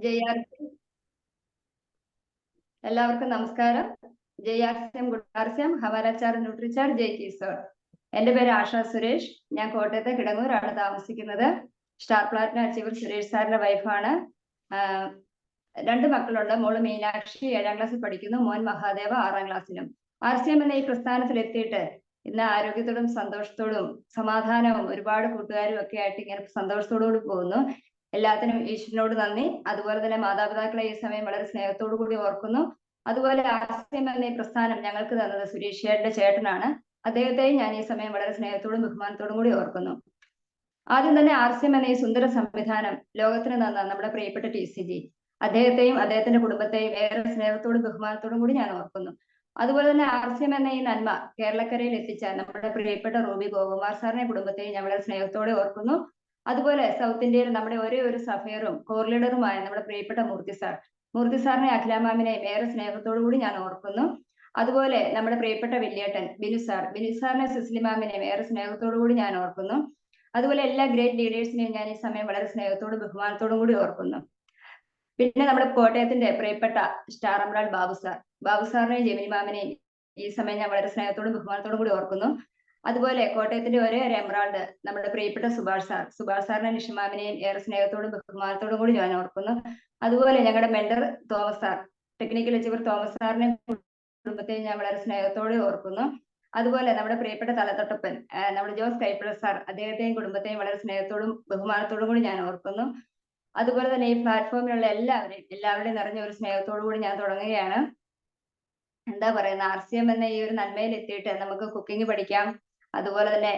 ജെ.ആർ.സി. എല്ലാവർക്കും നമസ്കാരം. ജെ.ആർ.സി.എം ഗുഡാർസ്യം ഹവാലച്ചാർ ന്യൂട്രിച്ചാർ ജയ് കിസോർ. എന്റെ പേര് ആശ സുരേഷ്. ഞാൻ കോട്ടയത്തെ കിടങ്ങൂരാണ് താമസിക്കുന്നത്. സ്റ്റാർ പ്ലാറ്റിനം അച്ചീവർ സുരേഷ് സാറിന്റെ വൈഫാണ്. 2 മക്കളുണ്ട്. മോള് മീനാക്ഷി 7ാം ക്ലാസ്സിൽ പഠിക്കുന്നു. മോൻ മഹാദേവ 6ാം ക്ലാസ്സിലും. RCM എന്ന ഈ പ്രസ്ഥാനത്തിൽ എത്തിയിട്ട് ഇന്ന് ആരോഗ്യത്തോടും സന്തോഷത്തോടും സമാധാനവും ഒരുപാട് കൂട്ടുകാരും ഒക്കെ ആയിട്ട് ഇങ്ങനെ സന്തോഷത്തോടുകൂടി പോകുന്നു. എല്ലാത്തിനും ഈശ്വരനോട് നന്ദി. അതുപോലെ തന്നെ മാതാപിതാക്കളെ ഈ സമയം വളരെ സ്നേഹത്തോടു കൂടി ഓർക്കുന്നു. അതുപോലെ RCM എന്ന ഈ പ്രസ്ഥാനം ഞങ്ങൾക്ക് തന്നത് സുരേഷിയുടെ ചേട്ടനാണ്. അദ്ദേഹത്തെയും ഞാൻ ഈ സമയം വളരെ സ്നേഹത്തോടും ബഹുമാനത്തോടും കൂടി ഓർക്കുന്നു. ആദ്യം തന്നെ RCM എന്ന ഈ സുന്ദര സംവിധാനം ലോകത്തിന് തന്ന നമ്മുടെ പ്രിയപ്പെട്ട TCG അദ്ദേഹത്തെയും അദ്ദേഹത്തിന്റെ കുടുംബത്തെയും ഏറെ സ്നേഹത്തോടും ബഹുമാനത്തോടും കൂടി ഞാൻ ഓർക്കുന്നു. അതുപോലെ തന്നെ RCM എന്ന ഈ നന്മ കേരളക്കരയിൽ എത്തിച്ച നമ്മുടെ പ്രിയപ്പെട്ട റൂബി ഗോകുമാർ സാറിനെ കുടുംബത്തെയും ഞാൻ വളരെ സ്നേഹത്തോടെ ഓർക്കുന്നു. അതുപോലെ സൗത്ത് ഇന്ത്യയിൽ നമ്മുടെ ഒരേ ഒരു സഫയറും കോർ ലീഡറുമായ നമ്മുടെ പ്രിയപ്പെട്ട മൂർത്തി സാറിനെ അഖില മാമിനെയും ഏറെ സ്നേഹത്തോടു കൂടി ഞാൻ ഓർക്കുന്നു. അതുപോലെ നമ്മുടെ പ്രിയപ്പെട്ട വല്യേട്ടൻ ബിനു സാറിനെ സിസ്ലി മാമിനെയും ഏറെ സ്നേഹത്തോടു കൂടി ഞാൻ ഓർക്കുന്നു. അതുപോലെ എല്ലാ ഗ്രേറ്റ് ലീഡേഴ്സിനെയും ഞാൻ ഈ സമയം വളരെ സ്നേഹത്തോടും ബഹുമാനത്തോടും കൂടി ഓർക്കുന്നു. പിന്നെ നമ്മുടെ കോട്ടയത്തിന്റെ പ്രിയപ്പെട്ട സ്റ്റാർ അമ്രാൾ ബാബു സാറിനെയും ജെമിനി മാമിനെയും ഈ സമയം ഞാൻ വളരെ സ്നേഹത്തോടും ബഹുമാനത്തോടും കൂടി ഓർക്കുന്നു. അതുപോലെ കോട്ടയത്തിന്റെ ഒരേ ഒരു എമറാൾഡ് നമ്മുടെ പ്രിയപ്പെട്ട സുഭാഷ് സാറിനെ നിഷമാമിനെയും ഏറെ സ്നേഹത്തോടും ബഹുമാനത്തോടും കൂടി ഞാൻ ഓർക്കുന്നു. അതുപോലെ ഞങ്ങളുടെ mentor Thomas sir, technical achiever Thomas സാറിനെ കുടുംബത്തെയും ഞാൻ വളരെ സ്നേഹത്തോടെ ഓർക്കുന്നു. അതുപോലെ നമ്മുടെ പ്രിയപ്പെട്ട തലതൊട്ടപ്പൻ നമ്മുടെ ജോസ് കൈപ്പിഴ സാർ, അദ്ദേഹത്തെയും കുടുംബത്തെയും വളരെ സ്നേഹത്തോടും ബഹുമാനത്തോടും കൂടി ഞാൻ ഓർക്കുന്നു. അതുപോലെ തന്നെ ഈ പ്ലാറ്റ്ഫോമിലുള്ള എല്ലാവരുടെയും നിറഞ്ഞ ഒരു സ്നേഹത്തോടു കൂടി ഞാൻ തുടങ്ങുകയാണ്. എന്താ പറയുന്നത്, RCM എന്ന ഈ ഒരു നന്മയിൽ എത്തിയിട്ട് നമുക്ക് കുക്കിംഗ് പഠിക്കാം. അതുപോലെ തന്നെ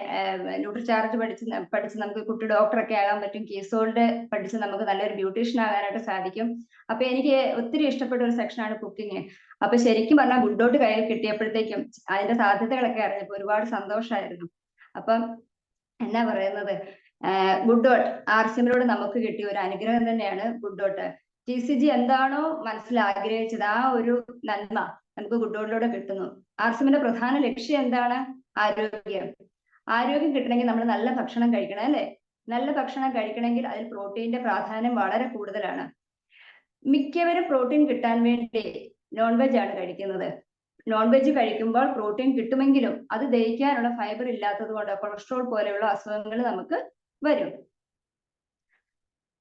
ന്യൂട്രിചാർജ് പഠിച്ച് നമുക്ക് കുട്ടി ഡോക്ടറൊക്കെ ആകാൻ പറ്റും. കീസോൾഡ് പഠിച്ച് നമുക്ക് നല്ലൊരു ബ്യൂട്ടീഷ്യൻ ആകാനായിട്ട് സാധിക്കും. അപ്പൊ എനിക്ക് ഒത്തിരി ഇഷ്ടപ്പെട്ട ഒരു സെക്ഷനാണ് കുക്കിംഗ്. അപ്പൊ ശരിക്കും പറഞ്ഞാൽ ഗുഡ്ഡോട്ട് കയ്യിൽ കിട്ടിയപ്പോഴത്തേക്കും അതിന്റെ സാധ്യതകളൊക്കെ അറിഞ്ഞപ്പോൾ ഒരുപാട് സന്തോഷമായിരുന്നു. അപ്പം എന്നാ പറയുന്നത്, ഗുഡ്ഡോട്ട് RCMനോട് നമുക്ക് കിട്ടിയ ഒരു അനുഗ്രഹം തന്നെയാണ് ഗുഡ്ഡോട്ട്. TCG എന്താണോ മനസ്സിൽ ആഗ്രഹിച്ചത് ആ ഒരു നന്മ നമുക്ക് ഗുഡ്ഡോട്ടിലൂടെ കിട്ടുന്നു. RCMന്റെ പ്രധാന ലക്ഷ്യം എന്താണ്? ആരോഗ്യം കിട്ടണമെങ്കിൽ നമ്മൾ നല്ല ഭക്ഷണം കഴിക്കണം, അല്ലെ? നല്ല ഭക്ഷണം കഴിക്കണമെങ്കിൽ അതിൽ പ്രോട്ടീന്റെ പ്രാധാന്യം വളരെ കൂടുതലാണ്. മിക്കവരും പ്രോട്ടീൻ കിട്ടാൻ വേണ്ടി നോൺ വെജ് ആണ് കഴിക്കുന്നത്. നോൺ വെജ് കഴിക്കുമ്പോൾ പ്രോട്ടീൻ കിട്ടുമെങ്കിലും അത് ദഹിക്കാനുള്ള ഫൈബർ ഇല്ലാത്തത് കൊണ്ട് കൊളസ്ട്രോൾ പോലെയുള്ള അസുഖങ്ങൾ നമുക്ക് വരും.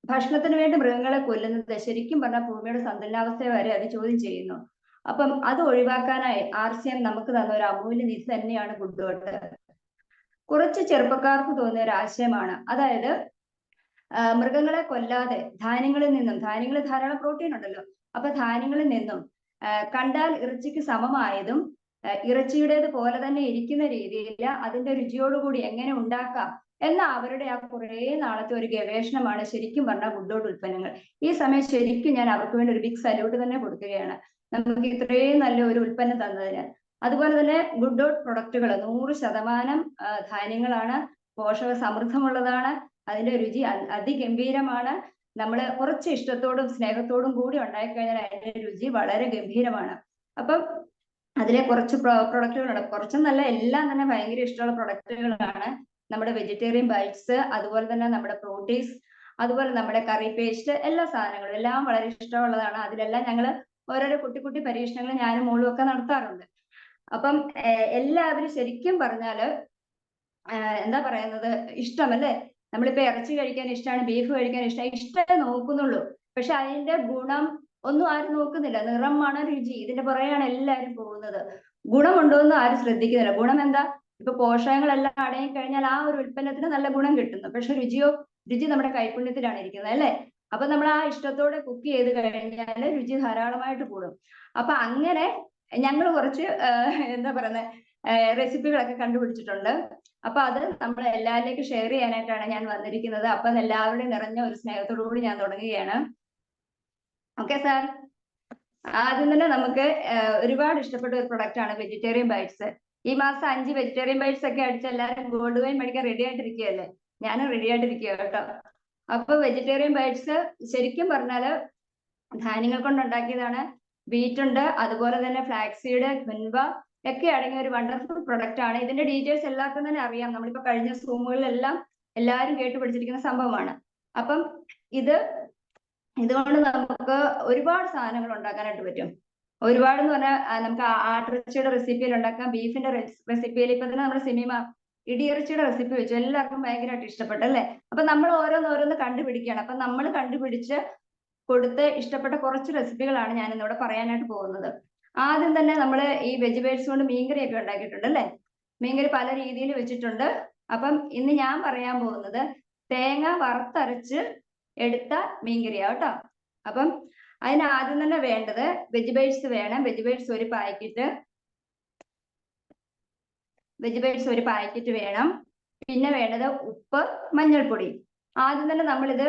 ഭക്ഷണത്തിന് വേണ്ടി മൃഗങ്ങളെ കൊല്ലുന്നത് ശരിക്കും പറഞ്ഞാൽ ഭൂമിയുടെ സന്തുലനാവസ്ഥയെ വരെ അത് ചോദ്യം ചെയ്യുന്നു. അപ്പം അത് ഒഴിവാക്കാനായി RCM നമുക്ക് തന്ന ഒരു അമൂല്യ നിധി തന്നെയാണ് ഗുഡ്ഡോട്ട്. കുറച്ച് ചെറുപ്പക്കാർക്ക് തോന്നിയ ഒരു ആശയമാണ്. അതായത് മൃഗങ്ങളെ കൊല്ലാതെ ധാന്യങ്ങളിൽ ധാരാളം പ്രോട്ടീൻ ഉണ്ടല്ലോ. അപ്പൊ ധാന്യങ്ങളിൽ നിന്നും കണ്ടാൽ ഇറച്ചിക്ക് സമമായതും ഇറച്ചിയുടേത് പോലെ തന്നെ ഇരിക്കുന്ന രീതിയിൽ അതിന്റെ രുചിയോടുകൂടി എങ്ങനെ ഉണ്ടാക്കാം എന്ന അവരുടെ ആ കുറേ നാളത്തെ ഒരു ഗവേഷണമാണ് ശരിക്കും പറഞ്ഞ ഗുഡ്ഡോട്ട് ഉൽപ്പന്നങ്ങൾ. ഈ സമയം ശരിക്കും ഞാൻ അവർക്ക് വേണ്ടി ഒരു ബിഗ് സല്യൂട്ട് തന്നെ കൊടുക്കുകയാണ്, നമുക്ക് ഇത്രയും നല്ല ഒരു ഉൽപ്പന്നം തന്നതിന്. അതുപോലെ തന്നെ ഗുഡ്ഡോട്ട് പ്രൊഡക്റ്റുകൾ 100% ധാന്യങ്ങളാണ്, പോഷക സമൃദ്ധമുള്ളതാണ്, അതിന്റെ രുചി അതിഗംഭീരമാണ്. നമ്മൾ കുറച്ച് ഇഷ്ടത്തോടും സ്നേഹത്തോടും കൂടി ഉണ്ടായിക്കഴിഞ്ഞാൽ അതിന്റെ രുചി വളരെ ഗംഭീരമാണ്. അപ്പം അതിലെ കുറച്ച് പ്രൊഡക്റ്റുകളുണ്ട്, കുറച്ചും നല്ല എല്ലാം തന്നെ ഭയങ്കര ഇഷ്ടമുള്ള പ്രൊഡക്റ്റുകളാണ്. നമ്മുടെ വെജിറ്റേറിയൻ ബൈറ്റ്സ്, അതുപോലെ തന്നെ നമ്മുടെ പ്രോട്ടീൻസ്, അതുപോലെ നമ്മുടെ കറി പേസ്റ്റ്, എല്ലാ സാധനങ്ങളും എല്ലാം വളരെ ഇഷ്ടമുള്ളതാണ്. അതിലെല്ലാം ഞങ്ങൾ ഓരോരോ കുട്ടി പരീക്ഷണങ്ങൾ ഞാനും മോളും ഒക്കെ നടത്താറുണ്ട്. അപ്പം എല്ലാവരും ശരിക്കും പറഞ്ഞാല് എന്താ പറയുന്നത്, ഇഷ്ടമല്ലേ? നമ്മളിപ്പോ ഇറച്ചി കഴിക്കാൻ ഇഷ്ടമാണ്, ബീഫ് കഴിക്കാൻ ഇഷ്ടമേ നോക്കുന്നുള്ളൂ. പക്ഷെ അതിന്റെ ഗുണം ഒന്നും ആരും നോക്കുന്നില്ല. നിറം, മണം, രുചി, ഇതിന്റെ പുറകെയാണ് എല്ലാവരും പോകുന്നത്. ഗുണമുണ്ടോ എന്ന് ആരും ശ്രദ്ധിക്കുന്നില്ല. ഗുണം എന്താ? ഇപ്പൊ പോഷകങ്ങളെല്ലാം അടങ്ങി കഴിഞ്ഞാൽ ആ ഒരു ഉൽപ്പന്നത്തിന് നല്ല ഗുണം കിട്ടുന്നു. പക്ഷെ രുചി നമ്മുടെ കൈപുണ്യത്തിലാണ് ഇരിക്കുന്നത്, അല്ലെ? അപ്പൊ നമ്മൾ ആ ഇഷ്ടത്തോടെ കുക്ക് ചെയ്ത് കഴിഞ്ഞാൽ രുചി ധാരാളമായിട്ട് കൂടും. അപ്പൊ അങ്ങനെ ഞങ്ങൾ കുറച്ച് എന്താ പറയുന്നത് റെസിപ്പികളൊക്കെ കണ്ടുപിടിച്ചിട്ടുണ്ട്. അപ്പൊ അത് നമ്മൾ എല്ലാവരിലേക്കും ഷെയർ ചെയ്യാനായിട്ടാണ് ഞാൻ വന്നിരിക്കുന്നത്. അപ്പൊ എല്ലാവരുടെയും നിറഞ്ഞ ഒരു സ്നേഹത്തോടു കൂടി ഞാൻ തുടങ്ങുകയാണ്. ഓക്കെ സാർ, ആദ്യം തന്നെ നമുക്ക് ഒരുപാട് ഇഷ്ടപ്പെട്ട ഒരു പ്രൊഡക്റ്റ് ആണ് വെജിറ്റേറിയൻ ബൈറ്റ്സ്. ഈ മാസം 5 വെജിറ്റേറിയൻ ബൈറ്റ്സ് ഒക്കെ അടിച്ച് എല്ലാവരും ഗോൾഡ് കോയിൻ മേടിക്കാൻ റെഡി ആയിട്ടിരിക്കുകയല്ലേ? ഞാനും റെഡി ആയിട്ടിരിക്കുക കേട്ടോ. അപ്പൊ വെജിറ്റേറിയൻ ബൈറ്റ്സ് ശരിക്കും പറഞ്ഞാല് ധാന്യങ്ങൾ കൊണ്ട് ഉണ്ടാക്കിയതാണ്. വീറ്റ് ഉണ്ട്, അതുപോലെ തന്നെ ഫ്ലാക്സീഡ്, ക്വിൻവ ഒക്കെ അടങ്ങിയ ഒരു വണ്ടർഫുൾ പ്രൊഡക്റ്റ് ആണ്. ഇതിന്റെ ഡീറ്റെയിൽസ് എല്ലാവർക്കും തന്നെ അറിയാം. നമ്മളിപ്പോ കഴിഞ്ഞ സൂമുകളിലെല്ലാം എല്ലാവരും കേട്ട് പഠിച്ചിരിക്കുന്ന സംഭവമാണ്. അപ്പം ഇത് ഇതുകൊണ്ട് നമുക്ക് ഒരുപാട് സാധനങ്ങൾ ഉണ്ടാക്കാനായിട്ട് പറ്റും. ഒരുപാട് എന്ന് പറഞ്ഞാൽ നമുക്ക് ആട്ടിറച്ചിയുടെ റെസിപ്പിയിൽ ഉണ്ടാക്കാം, ബീഫിന്റെ റെസിപ്പിയിൽ. ഇപ്പൊ തന്നെ നമ്മുടെ സിനിമ ഇടിയിറച്ചിയുടെ റെസിപ്പി വെച്ചു, എല്ലാവർക്കും ഭയങ്കരമായിട്ട് ഇഷ്ടപ്പെട്ടു അല്ലേ? അപ്പൊ നമ്മൾ ഓരോന്നോരോന്ന് കണ്ടുപിടിക്കുകയാണ്. അപ്പൊ നമ്മൾ കണ്ടുപിടിച്ച് കൊടുത്ത് ഇഷ്ടപ്പെട്ട കുറച്ച് റെസിപ്പികളാണ് ഞാൻ ഇന്നിവിടെ പറയാനായിട്ട് പോകുന്നത്. ആദ്യം തന്നെ നമ്മൾ ഈ വെജിറ്റബിൾസ് കൊണ്ട് മീൻകറിയൊക്കെ ഉണ്ടാക്കിയിട്ടുണ്ട് അല്ലേ? മീൻകറി പല രീതിയിൽ വെച്ചിട്ടുണ്ട്. അപ്പം ഇന്ന് ഞാൻ പറയാൻ പോകുന്നത് തേങ്ങ വറുത്തരച്ച് എടുത്ത മീൻകറിയാ കേട്ടോ. അപ്പം അതിന് ആദ്യം തന്നെ വേണ്ടത് വെജിറ്റബിൾസ് വേണം. വെജിറ്റബിൾസ് ഒരു പാക്കറ്റ് വേണം. പിന്നെ വേണ്ടത് ഉപ്പ്, മഞ്ഞൾപ്പൊടി. ആദ്യം തന്നെ നമ്മളിത്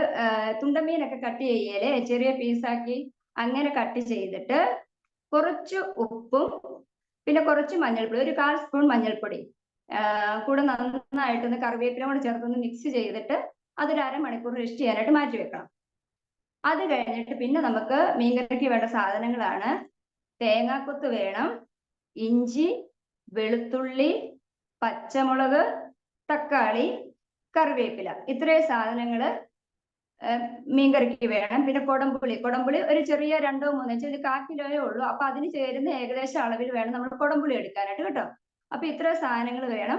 തുണ്ടമീനൊക്കെ കട്ട് ചെയ്യലേ, ചെറിയ പീസാക്കി അങ്ങനെ കട്ട് ചെയ്തിട്ട് കുറച്ച് ഉപ്പും പിന്നെ കുറച്ച് മഞ്ഞൾപ്പൊടി, ഒരു 1/4 സ്പൂൺ മഞ്ഞൾപ്പൊടി കൂടെ നന്നായിട്ടൊന്ന് കറിവേപ്പില കൂടെ ചേർത്തൊന്ന് മിക്സ് ചെയ്തിട്ട് അതൊരു അരമണിക്കൂർ റെസ്റ്റ് ചെയ്യാനായിട്ട് മാറ്റി വെക്കണം. അത് കഴിഞ്ഞിട്ട് പിന്നെ നമുക്ക് മീൻകറിക്ക് വേണ്ട സാധനങ്ങളാണ്: തേങ്ങാക്കൊത്ത് വേണം, ഇഞ്ചി, വെളുത്തുള്ളി, പച്ചമുളക്, തക്കാളി, കറിവേപ്പില. ഇത്രയും സാധനങ്ങള് മീൻകറിക്ക് വേണം. പിന്നെ കൊടംപുളി ഒരു ചെറിയ 2-3 ഇഞ്ച്, 1/4 കിലോയേ ഉള്ളൂ. അപ്പൊ അതിന് ചേരുന്ന ഏകദേശം അളവിൽ വേണം നമ്മൾ കൊടംപുളി എടുക്കാനായിട്ട് കേട്ടോ. അപ്പൊ ഇത്ര സാധനങ്ങൾ വേണം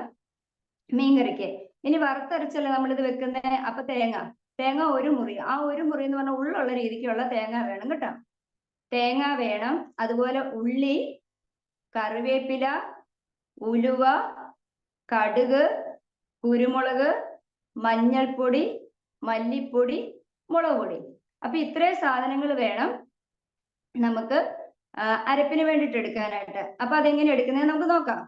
മീൻകറിക്ക്. ഇനി വറുത്തരച്ചല്ലേ നമ്മളിത് വെക്കുന്നത്. അപ്പൊ തേങ്ങ ഒരു മുറി, ആ ഒരു മുറി എന്ന് പറഞ്ഞാൽ ഉള്ളുള്ള രീതിക്കുള്ള തേങ്ങ വേണം കേട്ടോ. തേങ്ങ വേണം. അതുപോലെ ഉള്ളി, കറിവേപ്പില, ഉലുവ, കടുക്, കുരുമുളക്, മഞ്ഞൾപ്പൊടി, മല്ലിപ്പൊടി, മുളക് പൊടി. അപ്പൊ ഇത്രയും സാധനങ്ങൾ വേണം നമുക്ക് അരപ്പിന് വേണ്ടിയിട്ട് എടുക്കാനായിട്ട്. അപ്പൊ അതെങ്ങനെ എടുക്കുന്നത് നമുക്ക് നോക്കാം.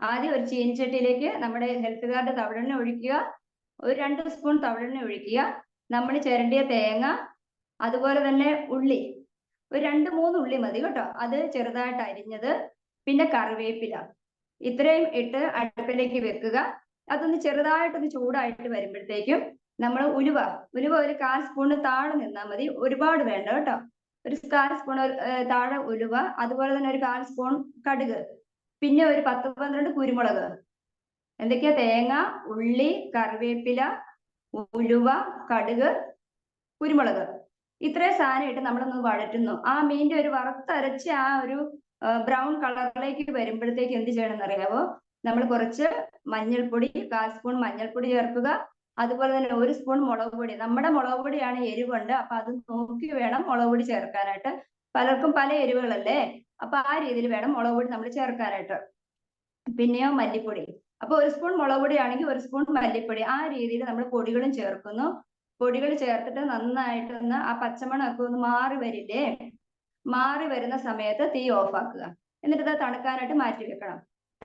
ആദ്യം ഒരു ചീനിച്ചട്ടിയിലേക്ക് നമ്മുടെ ഹെൽത്തുകാരുടെ തവിടെണ്ണ ഒഴിക്കുക. ഒരു 2 സ്പൂൺ തവിടെണ്ണ ഒഴിക്കുക. നമ്മൾ ചിരണ്ടിയ തേങ്ങ, അതുപോലെ തന്നെ ഉള്ളി, ഒരു 2-3 ഉള്ളി മതി കേട്ടോ, അത് ചെറുതായിട്ട് അരിഞ്ഞത്, പിന്നെ കറിവേപ്പില, ഇത്രയും ഇട്ട് അടുപ്പിലേക്ക് വെക്കുക. അതൊന്ന് ചെറുതായിട്ടൊന്ന് ചൂടായിട്ട് വരുമ്പോഴത്തേക്കും നമ്മൾ ഉലുവ ഒരു 1/4 സ്പൂണ് താഴെ നിന്നാൽ മതി, ഒരുപാട് വേണ്ട കേട്ടോ. ഒരു 1/4 സ്പൂൺ താഴെ ഉലുവ, അതുപോലെ തന്നെ ഒരു 1/4 സ്പൂൺ കടുക്, പിന്നെ ഒരു 10-12 കുരുമുളക്. എന്തൊക്കെയാ? തേങ്ങ, ഉള്ളി, കറിവേപ്പില, ഉലുവ, കടുക്, കുരുമുളക്. ഇത്രയും സാധനം ഇട്ട് നമ്മളൊന്ന് വഴറ്റുന്നു. ആ മീനിന്റെ ഒരു വറുത്തരച്ച് ആ ഒരു ബ്രൗൺ കളറിലേക്ക് വരുമ്പോഴത്തേക്ക് എന്ത് ചെയ്യണമെന്ന് അറിയാവോ? നമ്മൾ കുറച്ച് മഞ്ഞൾപ്പൊടി, 1/4 സ്പൂൺ മഞ്ഞൾപ്പൊടി ചേർക്കുക. അതുപോലെ തന്നെ 1 സ്പൂൺ മുളക് പൊടി. നമ്മുടെ മുളക് പൊടിയാണ് എരിവുണ്ട്, അപ്പൊ അത് നോക്കി വേണം മുളക് പൊടി ചേർക്കാനായിട്ട്. പലർക്കും പല എരിവുകളല്ലേ, അപ്പൊ ആ രീതിയിൽ വേണം മുളക് പൊടി നമ്മൾ ചേർക്കാനായിട്ട്. പിന്നെയോ മല്ലിപ്പൊടി. അപ്പൊ 1 സ്പൂൺ മുളക് പൊടി ആണെങ്കിൽ 1 സ്പൂൺ മല്ലിപ്പൊടി. ആ രീതിയിൽ നമ്മൾ പൊടികളും ചേർക്കുന്നു. പൊടികൾ ചേർത്തിട്ട് നന്നായിട്ടൊന്ന് ആ പച്ചമണമൊക്കെ ഒന്ന് മാറി വരില്ലേ, മാറി വരുന്ന സമയത്ത് തീ ഓഫ് ആക്കുക. എന്നിട്ട് ഇത് തണുക്കാനായിട്ട് മാറ്റി വെക്കണം.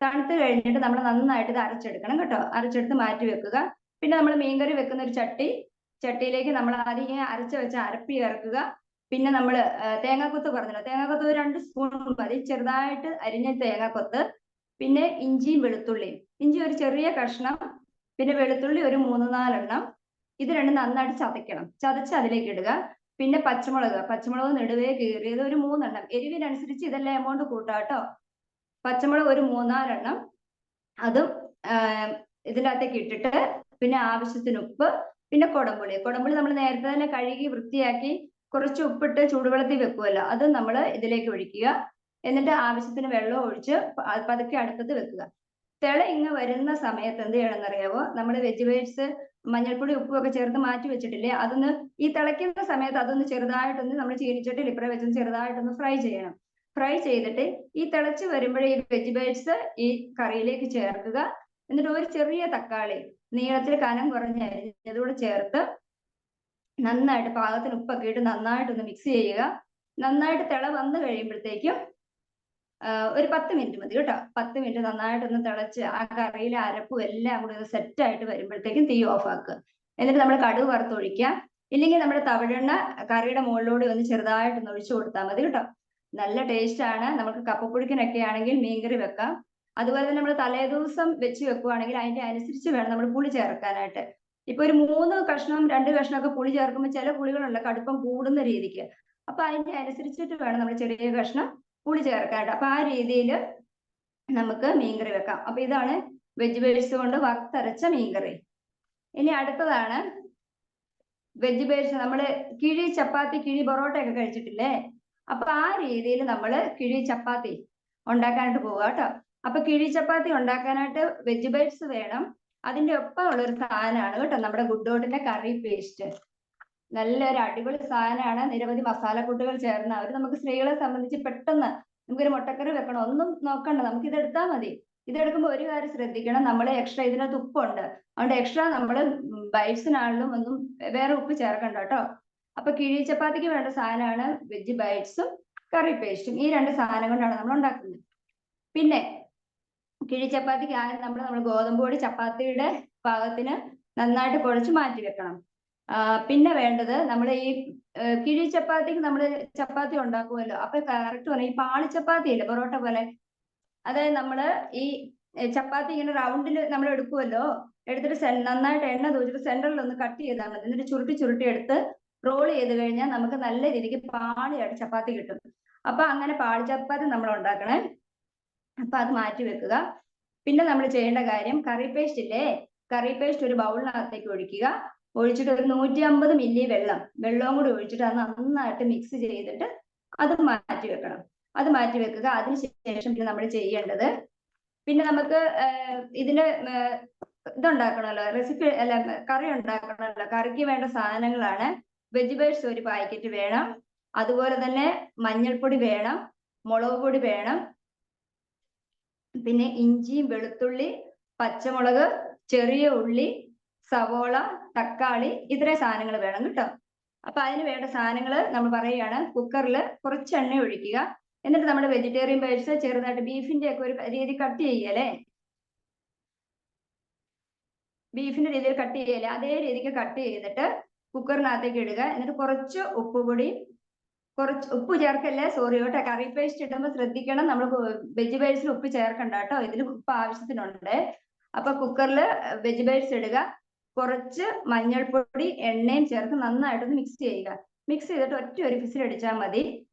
തണുത്ത് കഴിഞ്ഞിട്ട് നമ്മൾ നന്നായിട്ട് ഇത് അരച്ചെടുക്കണം കേട്ടോ. അരച്ചെടുത്ത് മാറ്റി വെക്കുക. പിന്നെ നമ്മൾ മീൻകറി വെക്കുന്ന ഒരു ചട്ടിയിലേക്ക് നമ്മൾ ആദ്യം അരച്ച് വെച്ച അരപ്പ് ചേർക്കുക. പിന്നെ നമ്മൾ തേങ്ങാക്കൊത്ത് പറഞ്ഞല്ലോ, തേങ്ങാക്കൊത്ത് ഒരു 2 സ്പൂൺ മതി, ചെറുതായിട്ട് അരിഞ്ഞ തേങ്ങാക്കൊത്ത്. പിന്നെ ഇഞ്ചിയും വെളുത്തുള്ളിയും, ഇഞ്ചി ഒരു ചെറിയ കഷ്ണം, പിന്നെ വെളുത്തുള്ളി ഒരു 3-4 എണ്ണം. ഇത് രണ്ടും നന്നായിട്ട് ചതയ്ക്കണം. ചതച്ച് അതിലേക്ക് ഇടുക. പിന്നെ പച്ചമുളക് നെടുവേ കീറിയത് ഒരു 3 എണ്ണം. എരിവിനനുസരിച്ച് ഇതെല്ലാം എമൗണ്ട് കൂട്ടാം കേട്ടോ. പച്ചമുളക് ഒരു 3-4 എണ്ണം, അതും ഇതിനകത്തേക്ക് ഇട്ടിട്ട് പിന്നെ ആവശ്യത്തിന് ഉപ്പ്, പിന്നെ കൊടംപുളി നമ്മൾ നേരത്തെ തന്നെ കഴുകി വൃത്തിയാക്കി കുറച്ച് ഉപ്പിട്ട് ചൂടുവെള്ളത്തിൽ വെക്കുമല്ലോ, അത് നമ്മൾ ഇതിലേക്ക് ഒഴിക്കുക. എന്നിട്ട് ആവശ്യത്തിന് വെള്ളം ഒഴിച്ച് പതുക്കെ അടുപ്പത്ത് വെക്കുക. തിള ഇങ്ങ് വരുന്ന സമയത്ത് എന്ത് ചെയ്യണമെന്ന് അറിയാവോ? നമ്മൾ വെജിറ്റബിൾസ് മഞ്ഞൾപ്പൊടി ഉപ്പും ഒക്കെ ചേർത്ത് മാറ്റി വെച്ചിട്ടില്ലേ, അതൊന്ന് ഈ തിളയ്ക്കുന്ന സമയത്ത് അതൊന്ന് ചെറുതായിട്ടൊന്ന് നമ്മൾ ചീനിച്ചട്ടിയിൽ ഇപ്പുറം വെച്ചൊന്ന് ചെറുതായിട്ടൊന്ന് ഫ്രൈ ചെയ്യണം. ഫ്രൈ ചെയ്തിട്ട് ഈ തിളച്ച് വരുമ്പോഴേ ഈ വെജിറ്റബിൾസ് ഈ കറിയിലേക്ക് ചേർക്കുക. എന്നിട്ട് ഒരു ചെറിയ തക്കാളി നീളത്തിൽ കനം കുറഞ്ഞ അരിഞ്ഞതുകൂടെ ചേർത്ത് നന്നായിട്ട് പാകത്തിന് ഉപ്പൊക്കെ ഇട്ട് നന്നായിട്ടൊന്ന് മിക്സ് ചെയ്യുക. നന്നായിട്ട് തിള വന്നു കഴിയുമ്പോഴത്തേക്കും ഒരു 10 മിനിറ്റ് മതി കേട്ടോ. 10 മിനിറ്റ് നന്നായിട്ടൊന്ന് തിളച്ച് ആ കറിയിലെ അരപ്പും എല്ലാം കൂടി ഒന്ന് സെറ്റ് ആയിട്ട് വരുമ്പോഴത്തേക്കും തീ ഓഫ് ആക്കുക. എന്നിട്ട് നമ്മൾ കടുക് വറുത്തൊഴിക്കുക. ഇല്ലെങ്കിൽ നമ്മുടെ തവിടെണ്ണ കറിയുടെ മുകളിലൂടെ ഒന്ന് ചെറുതായിട്ടൊന്ന് ഒഴിച്ചു കൊടുത്താൽ മതി കേട്ടോ. നല്ല ടേസ്റ്റ് ആണ്. നമുക്ക് കപ്പപ്പുഴുക്കിനൊക്കെ ആണെങ്കിൽ മീൻകറി വെക്കാം. അതുപോലെ തന്നെ നമ്മൾ തലേദിവസം വെച്ച് വെക്കുവാണെങ്കിൽ അതിന്റെ അനുസരിച്ച് വേണം നമ്മൾ പുളി ചേർക്കാനായിട്ട്. ഇപ്പൊ ഒരു 3 കഷ്ണം 2 കഷ്ണമൊക്കെ പുളി ചേർക്കുമ്പോൾ ചില പുളികളുണ്ട് കടുപ്പം കൂടുന്ന രീതിക്ക്. അപ്പൊ അതിന്റെ അനുസരിച്ചിട്ട് വേണം നമ്മൾ ചെറിയ കഷ്ണം പുളി ചേർക്കാനായിട്ട്. അപ്പൊ ആ രീതിയിൽ നമുക്ക് മീൻകറി വെക്കാം. അപ്പൊ ഇതാണ് വെജിറ്റബിൾസ് കൊണ്ട് വറുത്തരച്ച മീൻകറി. ഇനി അടുത്തതാണ് വെജ് ബേസ് നമ്മള് കിഴി ചപ്പാത്തി കിഴി പൊറോട്ട ഒക്കെ കഴിച്ചിട്ടില്ലേ? അപ്പൊ ആ രീതിയിൽ നമ്മൾ കിഴി ചപ്പാത്തി ഉണ്ടാക്കാനായിട്ട് പോവുക കേട്ടോ. അപ്പൊ കിഴി ചപ്പാത്തി ഉണ്ടാക്കാനായിട്ട് വെജ് ബേസ് വേണം. അതിന്റെ ഒപ്പം ഉള്ള ഒരു സാധനമാണ് കേട്ടോ നമ്മുടെ ഗുഡ്ഡോട്ടിന്റെ കറി പേസ്റ്റ്. നല്ലൊരു അടിപൊളി സാധനമാണ്. നിരവധി മസാലക്കൂട്ടുകൾ ചേർന്ന അവർ നമുക്ക് സ്ത്രീകളെ സംബന്ധിച്ച് പെട്ടെന്ന് നമുക്കൊരു മുട്ടക്കറി വെക്കണം, ഒന്നും നോക്കണ്ട, നമുക്ക് ഇത് എടുത്താൽ മതി. ഇതെടുക്കുമ്പോൾ ഒരു കാര്യം ശ്രദ്ധിക്കണം, നമ്മൾ എക്സ്ട്രാ ഇതിനകത്ത് ഉപ്പുണ്ട്, അതുകൊണ്ട് എക്സ്ട്രാ നമ്മൾ ബൈറ്റ്സിനാണെങ്കിലും ഒന്നും വേറെ ഉപ്പ് ചേർക്കണ്ട കേട്ടോ. അപ്പൊ കിഴി ചപ്പാത്തിക്ക് വേണ്ട സാധനമാണ് വെജ് ബൈറ്റ്സും കറി പേസ്റ്റും. ഈ രണ്ട് സാധനം കൊണ്ടാണ് നമ്മൾ ഉണ്ടാക്കുന്നത്. പിന്നെ കിഴി ചപ്പാത്തിക്ക് ആദ്യം നമ്മൾ ഗോതമ്പ് പൊടി ചപ്പാത്തിയുടെ പാകത്തിന് നന്നായിട്ട് കുഴച്ച് മാറ്റി വെക്കണം. പിന്നെ വേണ്ടത് നമ്മൾ ഈ കിഴി ചപ്പാത്തിക്ക് നമ്മൾ ചപ്പാത്തി ഉണ്ടാക്കുമല്ലോ, അപ്പൊ കറക്റ്റ് പറഞ്ഞാൽ ഈ പാളി ചപ്പാത്തി ഇല്ലേ പൊറോട്ട പോലെ, അതായത് നമ്മള് ഈ ചപ്പാത്തി ഇങ്ങനെ റൗണ്ടിൽ നമ്മൾ എടുക്കുമല്ലോ, എടുത്തിട്ട് നന്നായിട്ട് എണ്ണ തൂച്ചിട്ട് സെന്ററിൽ ഒന്ന് കട്ട് ചെയ്താൽ മതി. എന്നിട്ട് ചുരുട്ടി ചുരുട്ടി എടുത്ത് റോൾ ചെയ്ത് കഴിഞ്ഞാൽ നമുക്ക് നല്ല രീതിക്ക് പാളിയായിട്ട് ചപ്പാത്തി കിട്ടും. അപ്പൊ അങ്ങനെ പാളി ചപ്പാത്തി നമ്മൾ ഉണ്ടാക്കണേ. അപ്പൊ അത് മാറ്റി വെക്കുക. പിന്നെ നമ്മൾ ചെയ്യേണ്ട കാര്യം, കറി പേസ്റ്റ് ഇല്ലേ, കറി പേസ്റ്റ് ഒരു ബൗളിനകത്തേക്ക് ഒഴിക്കുക. ഒഴിച്ചിട്ട് ഒരു 150 മില്ലി വെള്ളവും കൂടി ഒഴിച്ചിട്ട് അത് നന്നായിട്ട് മിക്സ് ചെയ്തിട്ട് അത് മാറ്റി വെക്കണം. അത് മാറ്റി വെക്കുക. അതിനുശേഷം പിന്നെ നമ്മൾ ചെയ്യേണ്ടത്, പിന്നെ നമുക്ക് ഇതിന് ഇതുണ്ടാക്കണമല്ലോ, റെസിപ്പി അല്ല കറി ഉണ്ടാക്കണമല്ലോ. കറിക്ക് വേണ്ട സാധനങ്ങളാണ് വെജിറ്റബിൾസ് ഒരു പാക്കറ്റ് വേണം, അതുപോലെ തന്നെ മഞ്ഞൾപ്പൊടി വേണം, മുളക് പൊടി വേണം, പിന്നെ ഇഞ്ചിയും വെളുത്തുള്ളി പച്ചമുളക് ചെറിയ ഉള്ളി സവോള തക്കാളി ഇത്രയും സാധനങ്ങൾ വേണം കേട്ടോ. അപ്പൊ അതിന് വേണ്ട സാധനങ്ങൾ നമ്മൾ പറയുകയാണ്. കുക്കറിൽ കുറച്ച് എണ്ണ ഒഴിക്കുക. എന്നിട്ട് നമ്മുടെ വെജിറ്റേറിയൻ ബൈറ്റ്സ് ചെറുതായിട്ട് ബീഫിന്റെ ഒക്കെ ഒരു രീതി കട്ട് ചെയ്യല്ലേ, ബീഫിന്റെ രീതിയിൽ കട്ട് ചെയ്യല്ലേ, അതേ രീതിക്ക് കട്ട് ചെയ്തിട്ട് കുക്കറിനകത്തേക്ക് ഇടുക. എന്നിട്ട് കുറച്ച് ഉപ്പുപൊടി, കുറച്ച് ഉപ്പ് ചേർക്കല്ലേ, സോറി കേട്ടോ, കറി പേസ്റ്റ് ഇടുമ്പോൾ ശ്രദ്ധിക്കണം, നമ്മൾ വെജിറ്റബിൾസിൽ ഉപ്പ് ചേർക്കണ്ട കേട്ടോ, ഇതിൽ ഉപ്പ് ആവശ്യത്തിനുണ്ട്. അപ്പൊ കുക്കറിൽ വെജിറ്റബിൾസ് ഇടുക, കുറച്ച് മഞ്ഞൾപ്പൊടി എണ്ണയും ചേർത്ത് നന്നായിട്ടൊന്ന് മിക്സ് ചെയ്യുക. മിക്സ് ചെയ്തിട്ട് ഒറ്റ ഒരു വിസിൽ അടിച്ചാൽ മതി.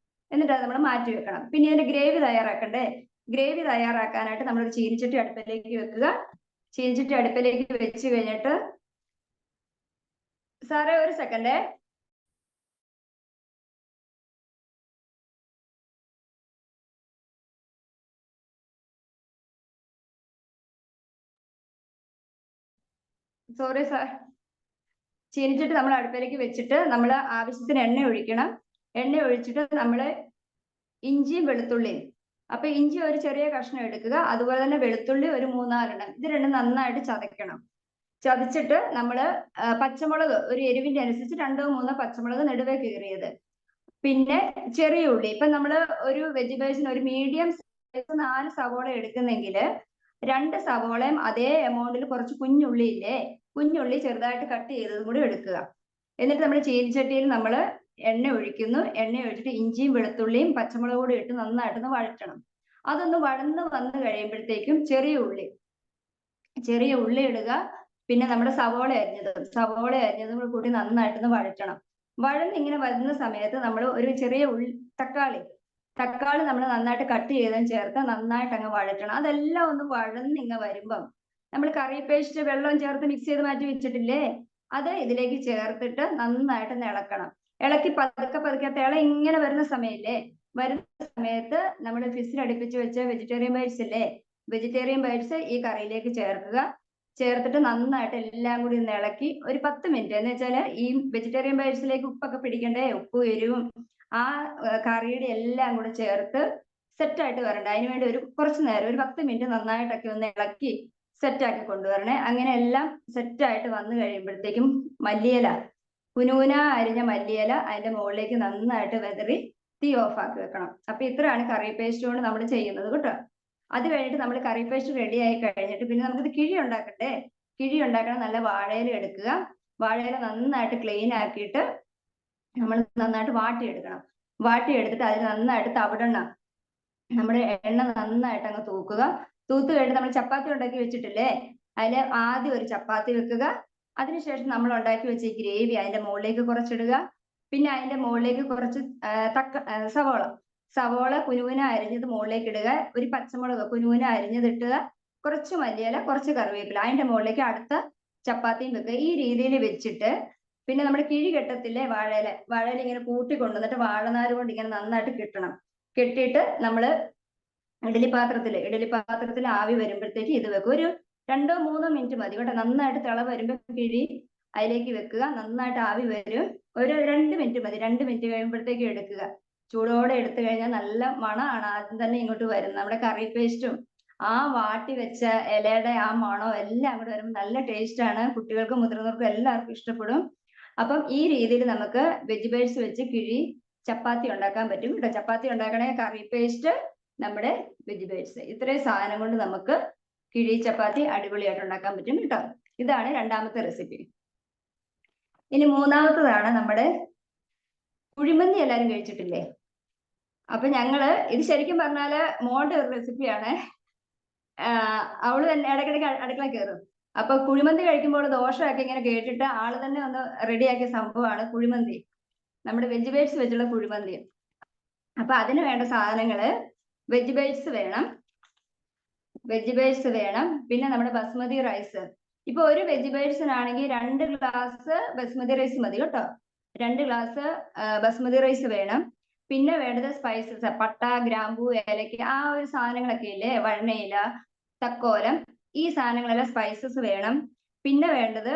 എന്നിട്ട് അത് നമ്മൾ മാറ്റി വെക്കണം. പിന്നെ ഇതിന്റെ ഗ്രേവി തയ്യാറാക്കണ്ടേ? ഗ്രേവി തയ്യാറാക്കാനായിട്ട് നമ്മളൊരു ചീനിച്ചട്ടി അടുപ്പിലേക്ക് വെക്കുക. ചീനിച്ചട്ടി അടുപ്പിലേക്ക് വെച്ച് കഴിഞ്ഞിട്ട്, സാറേ ഒരു സെക്കൻഡേ, സോറി സാർ. ചീനിച്ചിട്ട് നമ്മൾ അടുപ്പിലേക്ക് വെച്ചിട്ട് നമ്മൾ ആവശ്യത്തിന് എണ്ണ ഒഴിക്കണം. എണ്ണ ഒഴിച്ചിട്ട് നമ്മൾ ഇഞ്ചിയും വെളുത്തുള്ളിയും, അപ്പൊ ഇഞ്ചി ഒരു ചെറിയ കഷ്ണം എടുക്കുക, അതുപോലെ തന്നെ വെളുത്തുള്ളി ഒരു 3-4 എണ്ണം, ഇത് രണ്ടും നന്നായിട്ട് ചതയ്ക്കണം. ചതച്ചിട്ട് നമ്മൾ പച്ചമുളക് ഒരു എരിവിന്റെ അനുസരിച്ച് 2-3 പച്ചമുളക് നെടുവേ കീറിയത്, പിന്നെ ചെറിയ ഉള്ളി. ഇപ്പൊ നമ്മൾ ഒരു വെജിറ്റബിൾസിന് ഒരു മീഡിയം സൈസ് 4 സവോള എടുക്കുന്നെങ്കിൽ 2 സവോളയും അതേ എമൗണ്ടിൽ കുറച്ച് കുഞ്ഞുള്ളി ഇല്ലേ, കുഞ്ഞുള്ളി ചെറുതായിട്ട് കട്ട് ചെയ്തതും കൂടി എടുക്കുക. എന്നിട്ട് നമ്മൾ ചീനിച്ചട്ടിയിൽ നമ്മൾ എണ്ണ ഒഴിക്കുന്നു. എണ്ണ ഒഴിച്ചിട്ട് ഇഞ്ചിയും വെളുത്തുള്ളിയും പച്ചമുളക് കൂടി ഇട്ട് നന്നായിട്ടൊന്ന് വഴറ്റണം. അതൊന്ന് വഴന്ന് വന്ന് കഴിയുമ്പോഴത്തേക്കും ചെറിയ ഉള്ളി ഇടുക. പിന്നെ നമ്മുടെ സവോള അരിഞ്ഞതും കൂടി നന്നായിട്ടൊന്ന് വഴറ്റണം. വഴന്ന് ഇങ്ങനെ വരുന്ന സമയത്ത് നമ്മൾ ഒരു ചെറിയ തക്കാളി നമ്മൾ നന്നായിട്ട് കട്ട് ചെയ്തതും ചേർത്ത് നന്നായിട്ട് അങ്ങ് വഴറ്റണം. അതെല്ലാം ഒന്ന് വഴന്ന് ഇങ്ങനെ വരുമ്പം നമ്മൾ കറി പേസ്റ്റ് വെള്ളം ചേർത്ത് മിക്സ് ചെയ്ത് മാറ്റി വെച്ചിട്ടില്ലേ, അത് ഇതിലേക്ക് ചേർത്തിട്ട് നന്നായിട്ട് ഇളക്കണം. ഇളക്കി പതുക്കെ തിള ഇങ്ങനെ വരുന്ന സമയത്ത് നമ്മൾ ഫിസിൽ അടുപ്പിച്ച് വെച്ച വെജിറ്റേറിയൻ ബൈറ്റ്സ് ഈ കറിയിലേക്ക് ചേർക്കുക. ചേർത്തിട്ട് നന്നായിട്ട് എല്ലാം കൂടി ഒന്ന് ഇളക്കി ഒരു 10 മിനിറ്റ്, എന്ന് വെച്ചാൽ ഈ വെജിറ്റേറിയൻ ബൈറ്റ്സിലേക്ക് ഉപ്പൊക്കെ പിടിക്കണ്ടേ, ഉപ്പും എരിവും ആ കറിയുടെ എല്ലാം കൂടെ ചേർത്ത് സെറ്റായിട്ട് വരണ്ട. അതിനുവേണ്ടി കുറച്ച് നേരം ഒരു 10 മിനിറ്റ് നന്നായിട്ടൊക്കെ ഒന്ന് ഇളക്കി സെറ്റാക്കി കൊണ്ടുവരണേ. അങ്ങനെ എല്ലാം സെറ്റായിട്ട് വന്നു കഴിയുമ്പോഴത്തേക്കും മല്ലിയില, കുനുകുന അരിഞ്ഞ മല്ലിയില അതിന്റെ മുകളിലേക്ക് നന്നായിട്ട് വെതറി തീ ഓഫ് ആക്കി വെക്കണം. അപ്പൊ ഇത്രയാണ് കറി പേസ്റ്റ് കൊണ്ട് നമ്മൾ ചെയ്യുന്നത് കേട്ടോ. അത് കഴിഞ്ഞിട്ട് നമ്മൾ കറി പേസ്റ്റ് റെഡി ആയി കഴിഞ്ഞിട്ട് പിന്നെ നമുക്കിത് കിഴി ഉണ്ടാക്കണ്ടേ. കിഴി ഉണ്ടാക്കണം. നല്ല വാഴയില എടുക്കുക. വാഴയില നന്നായിട്ട് ക്ലീൻ ആക്കിയിട്ട് നമ്മൾ നന്നായിട്ട് വാട്ടിയെടുക്കണം. വാട്ടിയെടുത്തിട്ട് അതിൽ നന്നായിട്ട് തവിടെണ്ണ, നമ്മുടെ എണ്ണ നന്നായിട്ട് അങ്ങ് തൂക്കുക. തൂത്ത് കഴിഞ്ഞിട്ട് നമ്മൾ ചപ്പാത്തി ഉണ്ടാക്കി വെച്ചിട്ടില്ലേ, അതിൽ ആദ്യം ഒരു ചപ്പാത്തി വെക്കുക. അതിനുശേഷം നമ്മൾ ഉണ്ടാക്കി വെച്ച ഈ ഗ്രേവി അതിന്റെ മുകളിലേക്ക് കുറച്ചിടുക. പിന്നെ അതിന്റെ മുകളിലേക്ക് കുറച്ച് സവോള കുനുകുന അരിഞ്ഞത് മുകളിലേക്ക് ഇടുക. ഒരു പച്ചമുളക് കുനുകുന അരിഞ്ഞത് ഇട്ടുക. കുറച്ച് മല്ലിയില, കുറച്ച് കറിവേപ്പില, അതിന്റെ മുകളിലേക്ക് അടുത്ത ചപ്പാത്തിയും വെക്കുക. ഈ രീതിയിൽ വെച്ചിട്ട് പിന്നെ നമ്മുടെ കിഴി കെട്ടത്തില്ലേ വാഴയില ഇങ്ങനെ കൂട്ടി കൊണ്ടുവന്നിട്ട് വാഴനാര് കൊണ്ട് ഇങ്ങനെ നന്നായിട്ട് കെട്ടണം. കെട്ടിയിട്ട് നമ്മള് ഇഡലിപ്പാത്രത്തിൽ ആവി വരുമ്പോഴത്തേക്ക് ഇത് വെക്കും. ഒരു 2-3 മിനിറ്റ് മതി കേട്ടോ. നന്നായിട്ട് തിള വരുമ്പോ കിഴി അതിലേക്ക് വെക്കുക. നന്നായിട്ട് ആവി വരും. ഒരു 2 മിനിറ്റ് മതി. 2 മിനിറ്റ് കഴിയുമ്പോഴത്തേക്ക് എടുക്കുക. ചൂടോടെ എടുത്തു കഴിഞ്ഞാൽ നല്ല മണമാണ് ആദ്യം തന്നെ ഇങ്ങോട്ട് വരുന്നത്. നമ്മുടെ കറി പേസ്റ്റും ആ വാട്ടി വെച്ച ഇലയുടെ ആ മണവും എല്ലാം കൂടെ വരുമ്പോൾ നല്ല ടേസ്റ്റ് ആണ്. കുട്ടികൾക്കും മുതിർന്നവർക്കും എല്ലാവർക്കും ഇഷ്ടപ്പെടും. അപ്പം ഈ രീതിയിൽ നമുക്ക് വെജിറ്റബിൾസ് വെച്ച് കിഴി ചപ്പാത്തി ഉണ്ടാക്കാൻ പറ്റും കേട്ടോ. ചപ്പാത്തി ഉണ്ടാക്കണേ കറി പേസ്റ്റ്, നമ്മുടെ വെജിറ്റബിൾസ്, ഇത്രയും സാധനം കൊണ്ട് നമുക്ക് കിഴി ചപ്പാത്തി അടിപൊളിയായിട്ട് ഉണ്ടാക്കാൻ പറ്റും കേട്ടോ. ഇതാണ് രണ്ടാമത്തെ റെസിപ്പി. ഇനി മൂന്നാമത്തതാണ് നമ്മുടെ കുഴിമന്തി. എല്ലാവരും കഴിച്ചിട്ടില്ലേ? അപ്പൊ ഞങ്ങള് ഇത് ശരിക്കും പറഞ്ഞാല് മോളുടെ ഒരു റെസിപ്പിയാണ്. അവള് തന്നെ ഇടയ്ക്കിടയ്ക്ക് അടുക്കള കയറും. അപ്പൊ കുഴിമന്തി കഴിക്കുമ്പോൾ ദോഷമൊക്കെ ഇങ്ങനെ കേട്ടിട്ട് ആള് തന്നെ ഒന്ന് റെഡിയാക്കിയ സംഭവമാണ് കുഴിമന്തി, നമ്മുടെ വെജിറ്റബിൾസ് വെച്ചുള്ള കുഴിമന്തി. അപ്പൊ അതിന് വേണ്ട സാധനങ്ങള് വെജിറ്റബിൾസ് വേണം, പിന്നെ നമ്മുടെ ബസ്മതി റൈസ്. ഇപ്പൊ ഒരു വെജിറ്റബിൾസിനാണെങ്കിൽ 2 ഗ്ലാസ് ബസ്മതി റൈസ് മതി കേട്ടോ. 2 ഗ്ലാസ് ബസ്മതി റൈസ് വേണം. പിന്നെ വേണ്ടത് സ്പൈസസ്, പട്ട, ഗ്രാമ്പൂ, ഏലക്ക, ആ ഒരു സാധനങ്ങളൊക്കെ ഇല്ലേ, വഴണയില, തക്കോലം, ഈ സാധനങ്ങളെല്ലാം സ്പൈസസ് വേണം. പിന്നെ വേണ്ടത്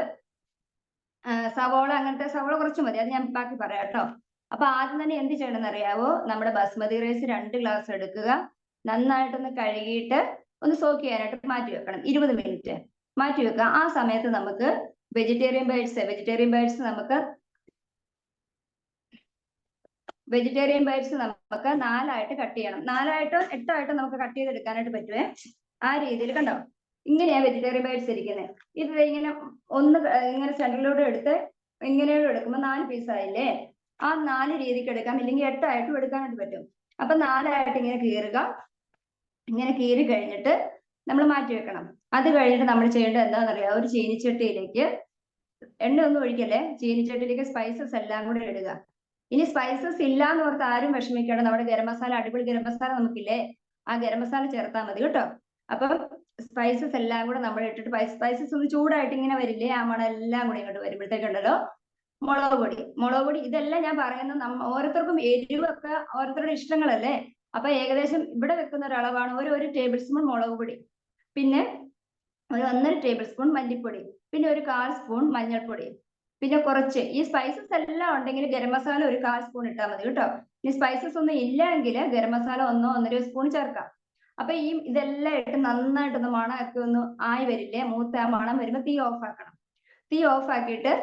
സവോള, അങ്ങനത്തെ സവോള കുറച്ച് മതി, അത് ഞാൻ ബാക്കി പറയാം കേട്ടോ. അപ്പൊ ആദ്യം തന്നെ എന്ത് ചെയ്യണമെന്ന് അറിയാവോ? നമ്മുടെ ബസ്മതി റൈസ് 2 ഗ്ലാസ് എടുക്കുക. നന്നായിട്ടൊന്ന് കഴുകിയിട്ട് ഒന്ന് സോക്ക് ചെയ്യാനായിട്ട് മാറ്റി വെക്കണം. 20 മിനിറ്റ് മാറ്റി വെക്കുക. ആ സമയത്ത് നമുക്ക് വെജിറ്റേറിയൻ ബേഡ്സ് നമുക്ക് 4ആയിട്ട് കട്ട് ചെയ്യണം. 4ആയിട്ടോ 8ആയിട്ടോ നമുക്ക് കട്ട് ചെയ്തെടുക്കാനായിട്ട് പറ്റുമേ. ആ രീതിയിൽ കണ്ടോ, ഇങ്ങനെയാ വെജിറ്റേറിയൻ ബേഡ്സ് ഇരിക്കുന്നത്. ഇത് ഇങ്ങനെ ഒന്ന് ഇങ്ങനെ സെന്ററിലൂടെ എടുത്ത് ഇങ്ങനെയോടെ എടുക്കുമ്പോൾ 4 പീസായില്ലേ. ആ 4 രീതിക്ക് എടുക്കാം, ഇല്ലെങ്കിൽ 8ആയിട്ടും എടുക്കാനായിട്ട് പറ്റും. അപ്പൊ 4ആയിട്ട് ഇങ്ങനെ കീറുക. ഇങ്ങനെ കീറി കഴിഞ്ഞിട്ട് നമ്മൾ മാറ്റി വെക്കണം. അത് കഴിഞ്ഞിട്ട് നമ്മൾ ചെയ്യേണ്ടത് എന്താണെന്നറിയാം? ഒരു ചീനിച്ചട്ടിയിലേക്ക്, എണ്ണ ഒന്നും ഒഴിക്കല്ലേ, ചീനിച്ചട്ടിയിലേക്ക് സ്പൈസസ് എല്ലാം കൂടെ ഇടുക. ഇനി സ്പൈസസ് ഇല്ല എന്ന് ഓർത്ത് ആരും വിഷമിക്കണം. നമ്മുടെ ഗരം മസാല, അടിപൊളി ഗരം മസാല നമുക്കില്ലേ, ആ ഗരം മസാല ചേർത്താൽ മതി കേട്ടോ. അപ്പം സ്പൈസസ് എല്ലാം കൂടെ നമ്മൾ ഇട്ടിട്ട് സ്പൈസസ് ഒന്ന് ചൂടായിട്ട് ഇങ്ങനെ വരില്ലേ, ആ മണം എല്ലാം കൂടെ ഇങ്ങോട്ട് വരുമ്പോഴത്തേക്കുണ്ടല്ലോ മുളക് പൊടി ഇതെല്ലാം ഞാൻ പറയുന്നത് ഓരോരുത്തർക്കും എരിവൊക്കെ ഓരോരുത്തരുടെ ഇഷ്ടങ്ങളല്ലേ. അപ്പൊ ഏകദേശം ഇവിടെ വെക്കുന്ന ഒരളവാണ് ഒരു ടേബിൾ സ്പൂൺ മുളക് പൊടി, പിന്നെ ഒരു 1.5 ടേബിൾ സ്പൂൺ മല്ലിപ്പൊടി, പിന്നെ ഒരു 1/4 സ്പൂൺ മഞ്ഞൾപ്പൊടി, പിന്നെ കുറച്ച് ഈ സ്പൈസസ് എല്ലാം ഉണ്ടെങ്കിൽ ഗരം മസാല ഒരു 1/4 സ്പൂൺ ഇട്ടാൽ മതി കേട്ടോ. ഇനി സ്പൈസസ് ഒന്നും ഇല്ലെങ്കിൽ ഗരം മസാല 1-1.5 സ്പൂൺ ചേർക്കാം. അപ്പൊ ഇതെല്ലാം ഇട്ട് നന്നായിട്ടൊന്ന് മണമൊക്കെ ഒന്ന് ആയി വരില്ലേ, മൂത്ത ആ മണം വരുമ്പോൾ തീ ഓഫ് ആക്കണം. തീ ഓഫ് ആക്കിയിട്ട്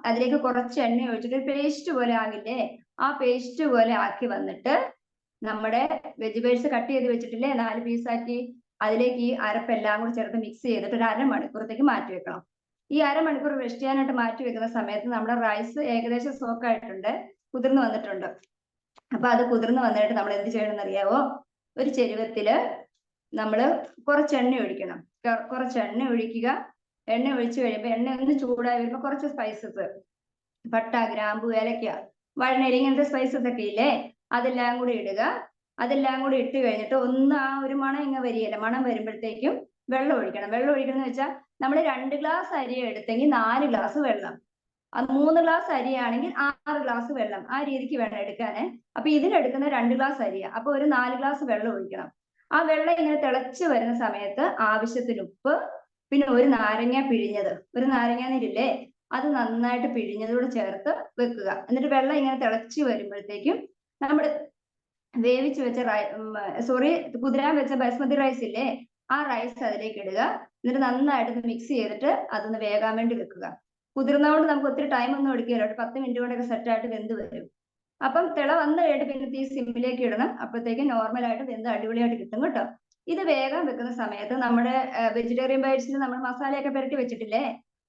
അതിലേക്ക് കുറച്ച് എണ്ണ ഒഴിച്ചിട്ട് പേസ്റ്റ് പോലെ ആകില്ലേ, ആ പേസ്റ്റ് പോലെ ആക്കി വന്നിട്ട് നമ്മുടെ വെജിറ്റബിൾസ് കട്ട് ചെയ്ത് വെച്ചിട്ടില്ലേ 4 പീസാക്കി, അതിലേക്ക് ഈ അരപ്പെല്ലാം കൂടി ചേർത്ത് മിക്സ് ചെയ്തിട്ട് ഒരു 1/2 മണിക്കൂറത്തേക്ക് മാറ്റി വെക്കണം. ഈ 1/2 മണിക്കൂർ റെസ്റ്റ് ചെയ്യാനായിട്ട് മാറ്റി വെക്കുന്ന സമയത്ത് നമ്മുടെ റൈസ് ഏകദേശം സോക്ക് ആയിട്ടുണ്ട്, കുതിർന്ന് വന്നിട്ടുണ്ട്. അപ്പൊ അത് കുതിർന്ന് വന്നിട്ട് നമ്മൾ എന്ത് ചെയ്യണമെന്ന് അറിയാവോ? ഒരു ചെരുവത്തില് നമ്മള് കുറച്ച് എണ്ണ ഒഴിക്കണം. കുറച്ച് എണ്ണ ഒഴിക്കുക. എണ്ണ ഒഴിച്ചു കഴിയുമ്പോൾ എണ്ണ ഒന്ന് ചൂടായി വരുമ്പോൾ കുറച്ച് സ്പൈസസ്, പട്ട, ഗ്രാമ്പു, ഏലക്ക, വഴനരി, ഇങ്ങനത്തെ സ്പൈസസ് ഒക്കെ ഇല്ലേ, അതെല്ലാം കൂടി ഇടുക. അതെല്ലാം കൂടി ഇട്ട് കഴിഞ്ഞിട്ട് ഒന്ന് ആ ഒരു മണം ഇങ്ങ് വരികയല്ല, മണം വരുമ്പോഴത്തേക്കും വെള്ളം ഒഴിക്കണം. വെള്ളം ഒഴിക്കണം എന്ന് വെച്ചാൽ നമ്മൾ 2 ഗ്ലാസ് അരി എടുത്തെങ്കിൽ 4 ഗ്ലാസ് വെള്ളം, 3 ഗ്ലാസ് അരിയാണെങ്കിൽ 6 ഗ്ലാസ് വെള്ളം, ആ രീതിക്ക് വേണം എടുക്കാന്. അപ്പൊ ഇതിനെടുക്കുന്ന 2 ഗ്ലാസ് അരിയാ, അപ്പൊ ഒരു 4 ഗ്ലാസ് വെള്ളം ഒഴിക്കണം. ആ വെള്ളം ഇങ്ങനെ തിളച്ച് വരുന്ന സമയത്ത് ആവശ്യത്തിന് ഉപ്പ്, പിന്നെ ഒരു നാരങ്ങ പിഴിഞ്ഞത്, ഒരു നാരങ്ങ നീരില്ലേ, അത് നന്നായിട്ട് പിഴിഞ്ഞതോട് ചേർത്ത് വെക്കുക. എന്നിട്ട് വെള്ളം ഇങ്ങനെ തിളച്ച് വരുമ്പോഴത്തേക്കും നമ്മൾ വേവിച്ച് വെച്ച കുതിരാൻ വെച്ച ബസ്മതി റൈസ് ഇല്ലേ, ആ റൈസ് അതിലേക്ക് ഇടുക. എന്നിട്ട് നന്നായിട്ട് മിക്സ് ചെയ്തിട്ട് അതൊന്ന് വേകാൻ വേണ്ടി വെക്കുക. കുതിർന്നതുകൊണ്ട് നമുക്ക് ഒത്തിരി ടൈം ഒന്നും എടുക്കുകയില്ല, ഒരു 10 മിനിറ്റ് കൊണ്ടൊക്കെ സെറ്റായിട്ട് വെന്ത് വരും. അപ്പം തിള വന്നു കഴിഞ്ഞിട്ട് പിന്നെ തീ സിമ്മിലേക്ക് ഇടണം. അപ്പോഴത്തേക്കും നോർമലായിട്ട് വെന്ത് അടിപൊളിയായിട്ട് കിട്ടും കേട്ടോ. ഇത് വേഗം വെക്കുന്ന സമയത്ത് നമ്മുടെ വെജിറ്റേറിയൻ ബൈറ്റ്സിന് നമ്മൾ മസാലയൊക്കെ പുരട്ടി വെച്ചിട്ടില്ലേ,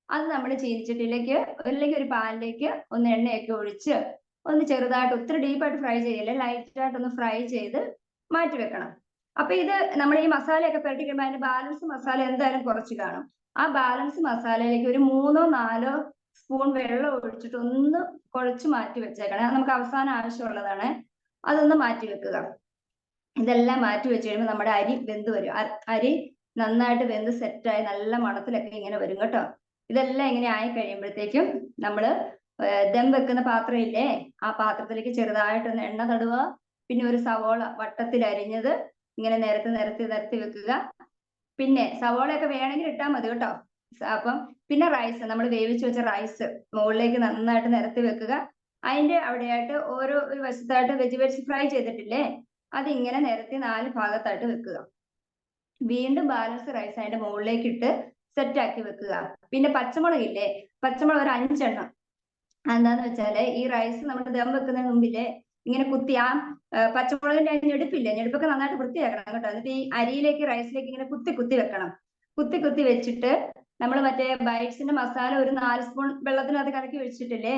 അത് നമ്മൾ ചീനിച്ചട്ടിയിലേക്ക് അല്ലെങ്കിൽ ഒരു പാനിലേക്ക് ഒന്ന് എണ്ണയൊക്കെ ഒഴിച്ച് ഒന്ന് ചെറുതായിട്ട്, ഒത്തിരി ഡീപ്പായിട്ട് ഫ്രൈ ചെയ്യല്ലേ, ലൈറ്റായിട്ടൊന്ന് ഫ്രൈ ചെയ്ത് മാറ്റി വെക്കണം. അപ്പൊ ഇത് നമ്മൾ ഈ മസാലയൊക്കെ പുരട്ടി കഴിയുമ്പോൾ അതിന്റെ ബാലൻസ് മസാല എന്തായാലും കുറച്ച് കാണും. ആ ബാലൻസ് മസാലയിലേക്ക് ഒരു 3-4 സ്പൂൺ വെള്ളം ഒഴിച്ചിട്ട് ഒന്ന് കുഴച്ച് മാറ്റി വെച്ചേക്കണം. നമുക്ക് അവസാനം ആവശ്യമുള്ളതാണ്. അതൊന്ന് മാറ്റി വെക്കുക. ഇതെല്ലാം മാറ്റി വെച്ച് കഴിയുമ്പോൾ നമ്മുടെ അരി വെന്ത് വരും. അരി നന്നായിട്ട് വെന്ത് സെറ്റായി നല്ല മണത്തിലൊക്കെ ഇങ്ങനെ വരും കേട്ടോ. ഇതെല്ലാം ഇങ്ങനെ ആയി കഴിയുമ്പോഴത്തേക്കും നമ്മള് ദം വെക്കുന്ന പാത്രം ഇല്ലേ, ആ പാത്രത്തിലേക്ക് ചെറുതായിട്ടൊന്ന് എണ്ണ തടുക. പിന്നെ ഒരു സവോള വട്ടത്തിൽ അരിഞ്ഞത് ഇങ്ങനെ നിരത്തി വെക്കുക. പിന്നെ സവോളയൊക്കെ വേണമെങ്കിൽ ഇട്ടാൽ മതി കേട്ടോ. അപ്പം പിന്നെ റൈസ്, നമ്മൾ വേവിച്ച് വെച്ച റൈസ് മുകളിലേക്ക് നന്നായിട്ട് നിരത്തി വെക്കുക. അതിന്റെ അവിടെയായിട്ട് ഓരോ ഒരു വശത്തായിട്ട് വെജിറ്റബിൾസ് ഫ്രൈ ചെയ്തിട്ടില്ലേ, അതിങ്ങനെ നിരത്തി 4 ഭാഗത്തായിട്ട് വെക്കുക. വീണ്ടും ബാലൻസ് റൈസ് അതിന്റെ മുകളിലേക്ക് ഇട്ട് സെറ്റ് ആക്കി വെക്കുക. പിന്നെ പച്ചമുളക് ഇല്ലേ, പച്ചമുളക് ഒരു 5 എണ്ണം. എന്താന്ന് വെച്ചാല് ഈ റൈസ് നമ്മൾ ദം വെക്കുന്നതിന് മുമ്പില്ലേ ഇങ്ങനെ കുത്തി ആ പച്ചമുളകിന്റെ ഞെടുപ്പില്ലേ, ഞെടുപ്പൊക്കെ നന്നായിട്ട് വൃത്തിയാക്കണം കേട്ടോ. എന്നിട്ട് ഈ അരിയിലേക്ക് റൈസിലേക്ക് ഇങ്ങനെ കുത്തി വെക്കണം. കുത്തി വെച്ചിട്ട് നമ്മൾ മറ്റേ ബൈറ്റ്സിന്റെ മസാല ഒരു 4 സ്പൂൺ വെള്ളത്തിനകത്ത് കലക്കി വെച്ചിട്ടില്ലേ,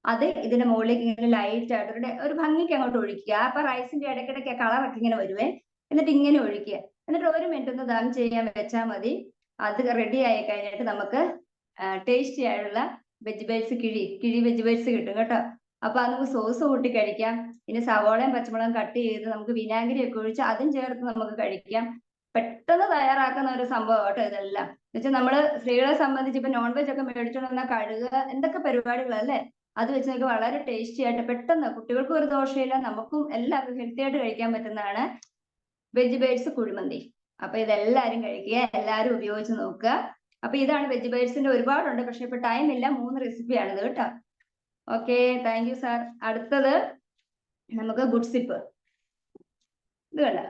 അത് ഇതിന്റെ മുകളിലേക്ക് ഇങ്ങനെ ലൈറ്റ് ആയിട്ട് ഒരു ഭംഗിക്ക് അങ്ങോട്ട് ഒഴിക്കുക. അപ്പൊ റൈസിന്റെ ഇടയ്ക്കിടയ്ക്ക് കളറൊക്കെ ഇങ്ങനെ വരുവേ. എന്നിട്ട് ഇങ്ങനെ ഒഴിക്കുക. എന്നിട്ട് 1 മിനിറ്റ് ഒന്ന് ദം ചെയ്യാൻ വെച്ചാൽ മതി. അത് റെഡി ആയി കഴിഞ്ഞിട്ട് നമുക്ക് ടേസ്റ്റി ആയിട്ടുള്ള വെജിറ്റബിൾസ് കിഴി വെജിറ്റബിൾസ് കിട്ടും കേട്ടോ. അപ്പൊ അത് നമുക്ക് സോസ് കൂട്ടി കഴിക്കാം. ഇനി സവോളയും പച്ചമുളകും കട്ട് ചെയ്ത് നമുക്ക് വിനാഗിരി ഒക്കെ ഒഴിച്ച് അതും ചേർത്ത് നമുക്ക് കഴിക്കാം. പെട്ടെന്ന് തയ്യാറാക്കുന്ന ഒരു സംഭവം കേട്ടോ ഇതെല്ലാം. എന്നുവെച്ചാൽ നമ്മള് സ്ത്രീകളെ സംബന്ധിച്ച് ഇപ്പൊ നോൺ വെജ് ഒക്കെ മേടിച്ചോണ്ട് വന്നാൽ കഴുകുക എന്തൊക്കെ പരിപാടികളല്ലേ. അത് വെച്ച് നമുക്ക് വളരെ ടേസ്റ്റി ആയിട്ട് പെട്ടെന്ന്, കുട്ടികൾക്കും ഒരു ദോഷമില്ല, നമുക്കും എല്ലാവർക്കും ഹെൽത്തി ആയിട്ട് കഴിക്കാൻ പറ്റുന്നതാണ് വെജിറ്റബിൾസ് കുഴിമന്തി. അപ്പൊ ഇതെല്ലാരും കഴിക്കുക, എല്ലാരും ഉപയോഗിച്ച് നോക്കുക. അപ്പൊ ഇതാണ് വെജിറ്റബിൾസിന്റെ ഒരുപാടുണ്ട്, പക്ഷെ ഇപ്പൊ ടൈം ഇല്ല. 3 റെസിപ്പിയാണിത് കേട്ടോ. Okay, thank you sir. അടുത്തത് നമുക്ക് ഗുഡ് സിപ്പ്. ഇത് കണ്ട,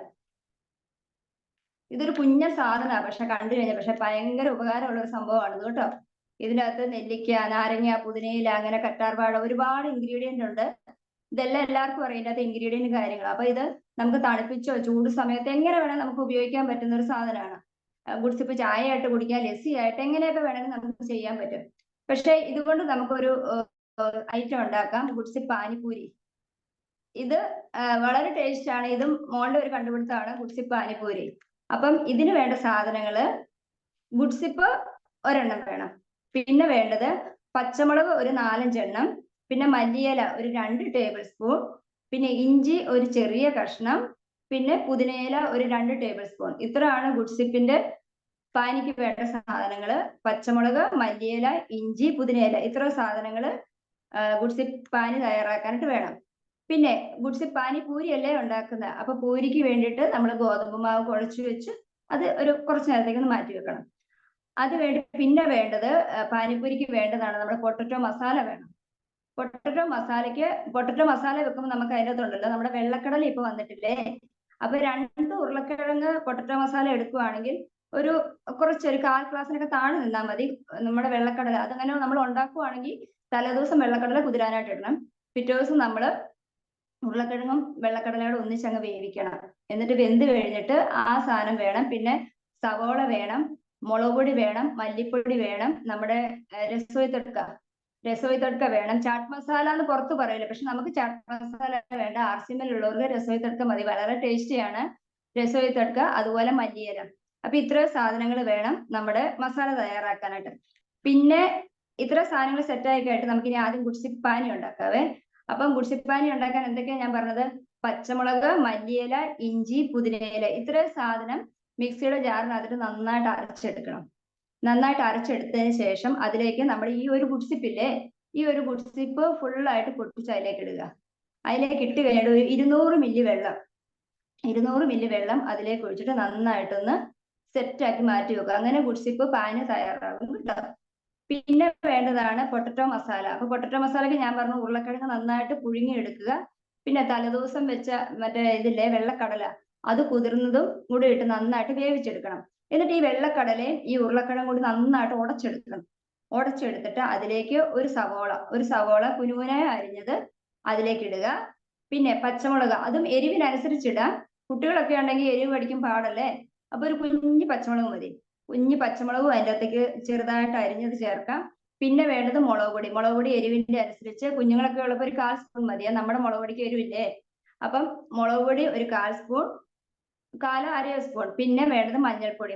ഇതൊരു കുഞ്ഞ സാധനമാണ്, പക്ഷെ കണ്ടു കഴിഞ്ഞാൽ പക്ഷെ ഭയങ്കര ഉപകാരമുള്ള ഒരു സംഭവമാണ് ഇത് കേട്ടോ. ഇതിനകത്ത് നെല്ലിക്ക, നാരങ്ങ, പുതിനയില, അങ്ങനെ കറ്റാർവാഴ, ഒരുപാട് ഇൻഗ്രീഡിയന്റ് ഉണ്ട്. ഇതെല്ലാം എല്ലാവർക്കും അറിയാം ഇതിനകത്ത് ഇൻഗ്രീഡിയന്റ് കാര്യങ്ങൾ. അപ്പൊ ഇത് നമുക്ക് തണുപ്പിച്ചോ ചൂട് സമയത്ത് എങ്ങനെ വേണം നമുക്ക് ഉപയോഗിക്കാൻ പറ്റുന്ന ഒരു സാധനമാണ്. ഗുഡ് സിപ്പ് ചായ ആയിട്ട് കുടിക്കാം, ലസ്സി ആയിട്ട്, എങ്ങനെയൊക്കെ വേണമെങ്കിൽ നമുക്ക് ചെയ്യാൻ പറ്റും. പക്ഷെ ഇതുകൊണ്ട് നമുക്കൊരു ഐറ്റം ഉണ്ടാക്കാം, ഗുഡ് സിപ്പ് പാനിപൂരി. ഇത് വളരെ ടേസ്റ്റ് ആണ്. ഇതും മോളുടെ ഒരു കണ്ടുപിടുത്തമാണ്, ഗുഡ് സിപ്പ് പാനിപൂരി. അപ്പം ഇതിന് വേണ്ട സാധനങ്ങള്, ഗുഡ് സിപ്പ് ഒരെണ്ണം വേണം. പിന്നെ വേണ്ടത് പച്ചമുളക് ഒരു 4-5 എണ്ണം. പിന്നെ മല്ലിയില ഒരു 2 ടേബിൾ സ്പൂൺ. പിന്നെ ഇഞ്ചി ഒരു ചെറിയ കഷ്ണം. പിന്നെ പുതിനയില ഒരു 2 ടേബിൾ സ്പൂൺ. ഇത്രയാണ് ഗുഡ് സിപ്പിന്റെ പാനിക്ക് വേണ്ട സാധനങ്ങള്. പച്ചമുളക്, മല്ലിയില, ഇഞ്ചി, പുതിനയില, ഇത്ര സാധനങ്ങള് ഗുഡ് സിപ്പ് പാനി തയ്യാറാക്കാനായിട്ട് വേണം. പിന്നെ ഗുഡ് സിപ്പ് പാനിപൂരി അല്ലേ ഉണ്ടാക്കുന്നത്. അപ്പൊ പൂരിക്ക് വേണ്ടിയിട്ട് നമ്മൾ ഗോതമ്പ് മാവ് കുഴച്ചു വെച്ച് അത് ഒരു കുറച്ച് നേരത്തേക്ക് ഒന്ന് മാറ്റി വെക്കണം. അത് വേണ്ടി പിന്നെ വേണ്ടത് പാനിപൂരിക്ക് വേണ്ടതാണ് നമ്മുടെ പൊട്ടറ്റോ മസാല വേണം. പൊട്ടറ്റോ മസാല വെക്കുമ്പോൾ നമുക്ക് അതിനകത്തുണ്ടല്ലോ നമ്മുടെ വെള്ളക്കടല ഇപ്പൊ വന്നിട്ടില്ലേ. അപ്പൊ 2 ഉരുളക്കിഴങ്ങ് പൊട്ടറ്റോ മസാല എടുക്കുവാണെങ്കിൽ ഒരു കുറച്ചൊരു 1/4 ഗ്ലാസ്സിനൊക്കെ താഴെ നിന്നാൽ മതി നമ്മുടെ വെള്ളക്കടല. അതങ്ങനെ നമ്മൾ ഉണ്ടാക്കുവാണെങ്കിൽ തലേദിവസം വെള്ളക്കടല കുതിരാനായിട്ട് ഇടണം. പിറ്റേ ദിവസം നമ്മൾ ഉരുളക്കിഴങ്ങും വെള്ളക്കടലയോട് ഒന്നിച്ചങ്ങ് വേവിക്കണം. എന്നിട്ട് വെന്ത് കഴിഞ്ഞിട്ട് ആ സാധനം വേണം. പിന്നെ സവോള വേണം, മുളക് പൊടി വേണം, മല്ലിപ്പൊടി വേണം, നമ്മുടെ രസോയി തടുക്ക വേണം. ചാട്ട് മസാല എന്ന് പുറത്ത് പറയില്ല, പക്ഷെ നമുക്ക് ചാട്ട് മസാല വേണ്ട. RCMൽ ഉള്ളവർക്ക് രസോയി തടുക്ക മതി, വളരെ ടേസ്റ്റിയാണ് രസോയി തടുക്ക. അതുപോലെ മല്ലിയില. അപ്പൊ ഇത്രയും സാധനങ്ങൾ വേണം നമ്മുടെ മസാല തയ്യാറാക്കാനായിട്ട്. പിന്നെ ഇത്ര സാധനങ്ങൾ സെറ്റായി കഴിഞ്ഞിട്ട് നമുക്ക് ഇനി ആദ്യം ഗുഡ് സിപ്പ് പാനി ഉണ്ടാക്കാവേ. അപ്പം ഗുഡ് സിപ്പ് പാനി ഉണ്ടാക്കാൻ എന്തൊക്കെയാണ് ഞാൻ പറഞ്ഞത്? പച്ചമുളക്, മല്ലിയില, ഇഞ്ചി, പുതിനയില, ഇത്രയും സാധനം മിക്സിയുടെ ജാറിനകത്തിട്ട് നന്നായിട്ട് അരച്ചെടുക്കണം. നന്നായിട്ട് അരച്ചെടുത്തതിന് ശേഷം അതിലേക്ക് നമ്മുടെ ഈ ഒരു ഗുഡ് സിപ്പ് ഇല്ലേ, ഈ ഒരു ഗുഡ് സിപ്പ് ഫുള്ളായിട്ട് പൊട്ടിച്ച് അതിലേക്ക് ഇടുക. അതിലേക്ക് ഇട്ട് കഴിഞ്ഞിട്ട് ഒരു 200 മില്ലി വെള്ളം 200 മില്ലി വെള്ളം അതിലേക്ക് ഒഴിച്ചിട്ട് നന്നായിട്ടൊന്ന് സെറ്റാക്കി മാറ്റി വെക്കുക. അങ്ങനെ ഗുഡ് സിപ്പ് പാന് തയ്യാറാകും കേട്ടോ. പിന്നെ വേണ്ടതാണ് പൊട്ടറ്റോ മസാല. അപ്പൊ പൊട്ടറ്റോ മസാലയ്ക്ക് ഞാൻ പറഞ്ഞു ഉരുളക്കിഴങ്ങ് നന്നായിട്ട് പുഴുങ്ങി എടുക്കുക. പിന്നെ തലേദിവസം വെച്ച മറ്റേ ഇതില്ലേ വെള്ളക്കടല, അത് കുതിർന്നതും കൂടി ഇട്ട് നന്നായിട്ട് വേവിച്ചെടുക്കണം. എന്നിട്ട് ഈ വെള്ളക്കടലയും ഈ ഉരുളക്കിഴങ്ങും കൂടി നന്നായിട്ട് ഉടച്ചെടുക്കണം. ഉടച്ചെടുത്തിട്ട് അതിലേക്ക് ഒരു സവോള കുനുകുനായി അരിഞ്ഞത് അതിലേക്ക് ഇടുക. പിന്നെ പച്ചമുളക്, അതും എരിവിനനുസരിച്ചിടാം. കുട്ടികളൊക്കെ ഉണ്ടെങ്കിൽ എരിവ് കടിക്കും പാടല്ലേ. അപ്പൊ ഒരു കുഞ്ഞു പച്ചമുളക് മതി. കുഞ്ഞു പച്ചമുളകും അതിൻ്റെ അകത്തേക്ക് ചെറുതായിട്ട് അരിഞ്ഞത് ചേർക്കാം. പിന്നെ വേണ്ടത് മുളക് പൊടി എരിവിന്റെ അനുസരിച്ച്. കുഞ്ഞുങ്ങളൊക്കെ ഉള്ളപ്പോൾ ഒരു 1/4 സ്പൂൺ മതി, നമ്മുടെ മുളക് പൊടിക്ക് എരിവില്ലേ. അപ്പം മുളക് പൊടി ഒരു 1/4 സ്പൂൺ, 1/4 സ്പൂൺ. പിന്നെ വേണ്ടത് മഞ്ഞൾപ്പൊടി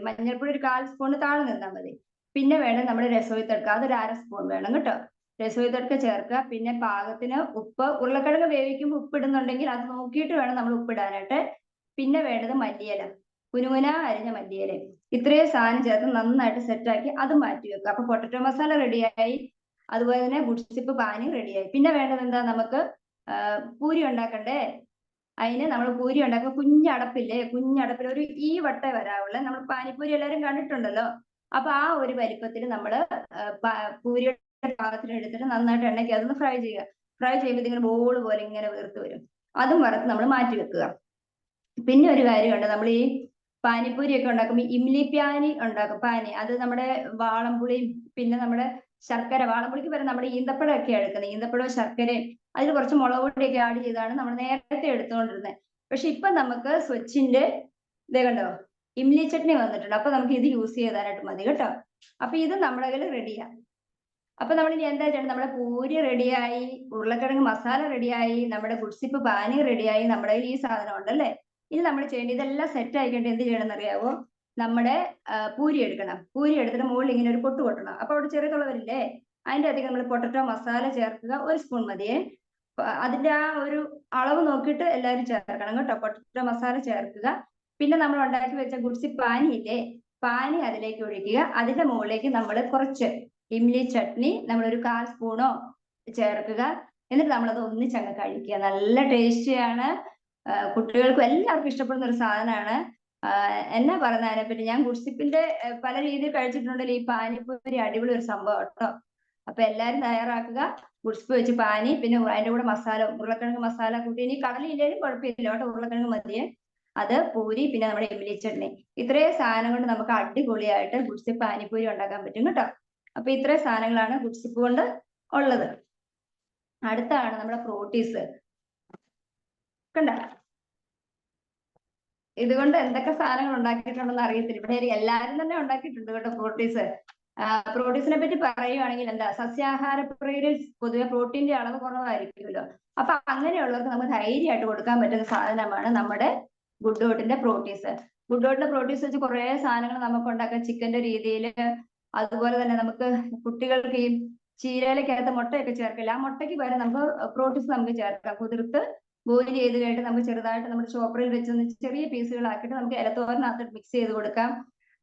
ഒരു 1/4 സ്പൂൺ താഴെ നിന്നാൽ മതി. പിന്നെ വേണ്ടത് നമ്മുടെ രസോയി തടുക്ക, അതൊരു 1/2 സ്പൂൺ വേണം കേട്ടോ. രസോയി തടുക്ക ചേർക്കുക. പിന്നെ പാകത്തിന് ഉപ്പ്, ഉരുളക്കിഴങ്ങ് വേവിക്കുമ്പോൾ ഉപ്പിടുന്നുണ്ടെങ്കിൽ അത് നോക്കിയിട്ട് വേണം നമ്മൾ ഉപ്പിടാനായിട്ട്. പിന്നെ വേണ്ടത് മല്ലിയില. കുനുകുന അരിഞ്ഞ മല്ലിയില, ഇത്രയും സാധനം ചേർത്ത് നന്നായിട്ട് സെറ്റാക്കി അത് മാറ്റി വെക്കുക. അപ്പൊ പൊട്ടറ്റോ മസാല റെഡിയായി, അതുപോലെ തന്നെ ഗുഡ്സിപ്പ് പാനി റെഡിയായി. പിന്നെ വേണ്ടത് എന്താ, നമുക്ക് പൂരി ഉണ്ടാക്കണ്ടേ. അതിന് നമ്മൾ പൂരി ഉണ്ടാക്കുമ്പോൾ കുഞ്ഞടപ്പില്ലേ, കുഞ്ഞടപ്പിൽ ഒരു ഈ വട്ടേ വരാവുള്ള, നമ്മൾ പാനിപ്പൂരി എല്ലാവരും കണ്ടിട്ടുണ്ടല്ലോ. അപ്പൊ ആ ഒരു വലിപ്പത്തിൽ നമ്മൾ പൂരിയുടെ പാകത്തിന് എടുത്തിട്ട് നന്നായിട്ട് എണ്ണയ്ക്ക് അതൊന്ന് ഫ്രൈ ചെയ്യുക. ഫ്രൈ ചെയ്യുമ്പോൾ ഇങ്ങനെ ബോൾ പോലെ ഇങ്ങനെ വീർത്ത് വരും. അതും വറുത്ത് നമ്മൾ മാറ്റി വെക്കുക. പിന്നെ ഒരു കാര്യമുണ്ട്, നമ്മൾ ഈ പാനിപ്പൂരി ഒക്കെ ഉണ്ടാക്കുമ്പോൾ ഇംലി പാനി ഉണ്ടാക്കും. പാനി അത് നമ്മുടെ വാളംപുളിയും പിന്നെ നമ്മുടെ ശർക്കര, വാളംപുളിക്ക് പകരം നമ്മുടെ ഈന്തപ്പഴം ഒക്കെ എടുക്കുന്നത്, ഈന്തപ്പഴവും ശർക്കരയും അതിൽ കുറച്ച് മുളക് പൊടിയൊക്കെ ആഡ് ചെയ്താണ് നമ്മൾ നേരത്തെ എടുത്തുകൊണ്ടിരുന്നത്. പക്ഷെ ഇപ്പൊ നമുക്ക് സ്വച്ചിന്റെ ഇതേ കണ്ടോ ഇംലി ചട്നി വന്നിട്ടുണ്ട്. അപ്പൊ നമുക്ക് ഇത് യൂസ് ചെയ്താനായിട്ട് മതി കേട്ടോ. അപ്പൊ ഇത് നമ്മുടെ കയ്യിൽ റെഡിയാ. അപ്പൊ നമ്മൾ ഇനി എന്താ ചെയ്യണം, നമ്മുടെ പൂരി റെഡിയായി, ഉരുളക്കിഴങ്ങ് മസാല റെഡിയായി, നമ്മുടെ ഗുഡ്സിപ്പ് പാനി റെഡിയായി, നമ്മുടെ കയ്യിൽ ഈ സാധനം ഉണ്ടല്ലേ. ഇനി നമ്മൾ ചെയ്യേണ്ടത് ഇതെല്ലാം സെറ്റ് ആയിക്കൊണ്ട് എന്ത് ചെയ്യണം എന്നറിയാവോ, നമ്മുടെ പൂരി എടുക്കണം. പൂരി എടുത്തിട്ട് മുകളിൽ ഇങ്ങനെ ഒരു പൊട്ട് കൊട്ടണം. അപ്പൊ അവിടെ ചെറിയ തുളവരില്ലേ, അതിന്റെ അധികം നമ്മൾ പൊട്ടറ്റോ മസാല ചേർക്കുക, 1 സ്പൂൺ മതിയേ. അതിന്റെ ആ ഒരു അളവ് നോക്കിയിട്ട് എല്ലാവരും ചേർക്കണം കേട്ടോ. പൊട്ടറ്റോ മസാല ചേർക്കുക. പിന്നെ നമ്മൾ ഉണ്ടാക്കി വെച്ച ഗുഡ്സിപ്പ് പാനി ഇല്ലേ, പാനി അതിലേക്ക് ഒഴിക്കുക. അതിന്റെ മുകളിലേക്ക് നമ്മൾ കുറച്ച് ഇംലി ചട്നി നമ്മളൊരു 1/4 സ്പൂണോ ചേർക്കുക. എന്നിട്ട് നമ്മളത് ഒന്നിച്ചങ്ങ് കഴിക്കുക. നല്ല ടേസ്റ്റിയാണ്, കുട്ടികൾക്കും എല്ലാവർക്കും ഇഷ്ടപ്പെടുന്ന ഒരു സാധനമാണ്. എന്നാ പറയുന്നത് അതിനെപ്പറ്റി, ഞാൻ ഗുഡ്സിപ്പിന്റെ പല രീതിയിൽ കഴിച്ചിട്ടുണ്ടല്ലോ. ഈ പാനിപ്പൂരി അടിപൊളി ഒരു സംഭവം കേട്ടോ. അപ്പൊ എല്ലാരും തയ്യാറാക്കുക. ഗുഡ്സിപ്പ് വെച്ച് പാനി, പിന്നെ അതിന്റെ കൂടെ മസാല, ഉരുളക്കിഴങ്ങ് മസാല കൂട്ടി. ഇനി കടലയില്ലേലും കുഴപ്പമില്ല കേട്ടോ, ഉരുളക്കിഴങ്ങ് മതിയെ. അത് പൂരി, പിന്നെ നമ്മുടെ ഇംലി ചട്നി, ഇത്രയും സാധനം കൊണ്ട് നമുക്ക് അടിപൊളിയായിട്ട് ഗുഡ്സിപ്പ് പാനിപ്പൂരി ഉണ്ടാക്കാൻ പറ്റും കേട്ടോ. അപ്പൊ ഇത്രയും സാധനങ്ങളാണ് ഗുഡ്സിപ്പ് കൊണ്ട് ഉള്ളത്. അടുത്താണ് നമ്മുടെ ഫ്രൂട്ടീസ്. കണ്ട, ഇതുകൊണ്ട് എന്തൊക്കെ സാധനങ്ങൾ ഉണ്ടാക്കിയിട്ടുണ്ടെന്ന് അറിയത്തില്ല. ഇവിടെ എല്ലാരും തന്നെ ഉണ്ടാക്കിയിട്ടുണ്ട് കേട്ടോ ഫ്രൂട്ടീസ്. പ്രോട്ടീസിനെ പറ്റി പറയുവാണെങ്കിൽ എന്താ, സസ്യാഹാര പ്രിയരിൽ പൊതുവെ പ്രോട്ടീന്റെ അളവ് കുറവായിരിക്കുമല്ലോ. അപ്പൊ അങ്ങനെയുള്ളവർക്ക് നമുക്ക് ധൈര്യമായിട്ട് കൊടുക്കാൻ പറ്റുന്ന സാധനമാണ് നമ്മുടെ ഗുഡ് ഡോട്ടിന്റെ പ്രോട്ടീസ്. ഗുഡ് ഡോട്ടിന്റെ പ്രോട്ടീസ് വെച്ച് കുറെ സാധനങ്ങൾ നമുക്ക് ഉണ്ടാക്കാം, ചിക്കന്റെ രീതിയിൽ. അതുപോലെ തന്നെ നമുക്ക് കുട്ടികൾക്ക് ഈ ചീരയിലേക്കകത്ത് മുട്ടയൊക്കെ ചേർക്കില്ല, ആ മുട്ടയ്ക്ക് പകരം നമുക്ക് പ്രോട്ടീസ് നമുക്ക് ചേർക്കാം. കുതിർത്ത് ബോയിൽ ചെയ്ത് കഴിഞ്ഞിട്ട് നമുക്ക് ചെറുതായിട്ട് നമ്മുടെ ചോപ്പറിൽ വെച്ച് ചെറിയ പീസുകളാക്കിയിട്ട് നമുക്ക് ഇലത്തോരനകത്ത് മിക്സ് ചെയ്ത് കൊടുക്കാം.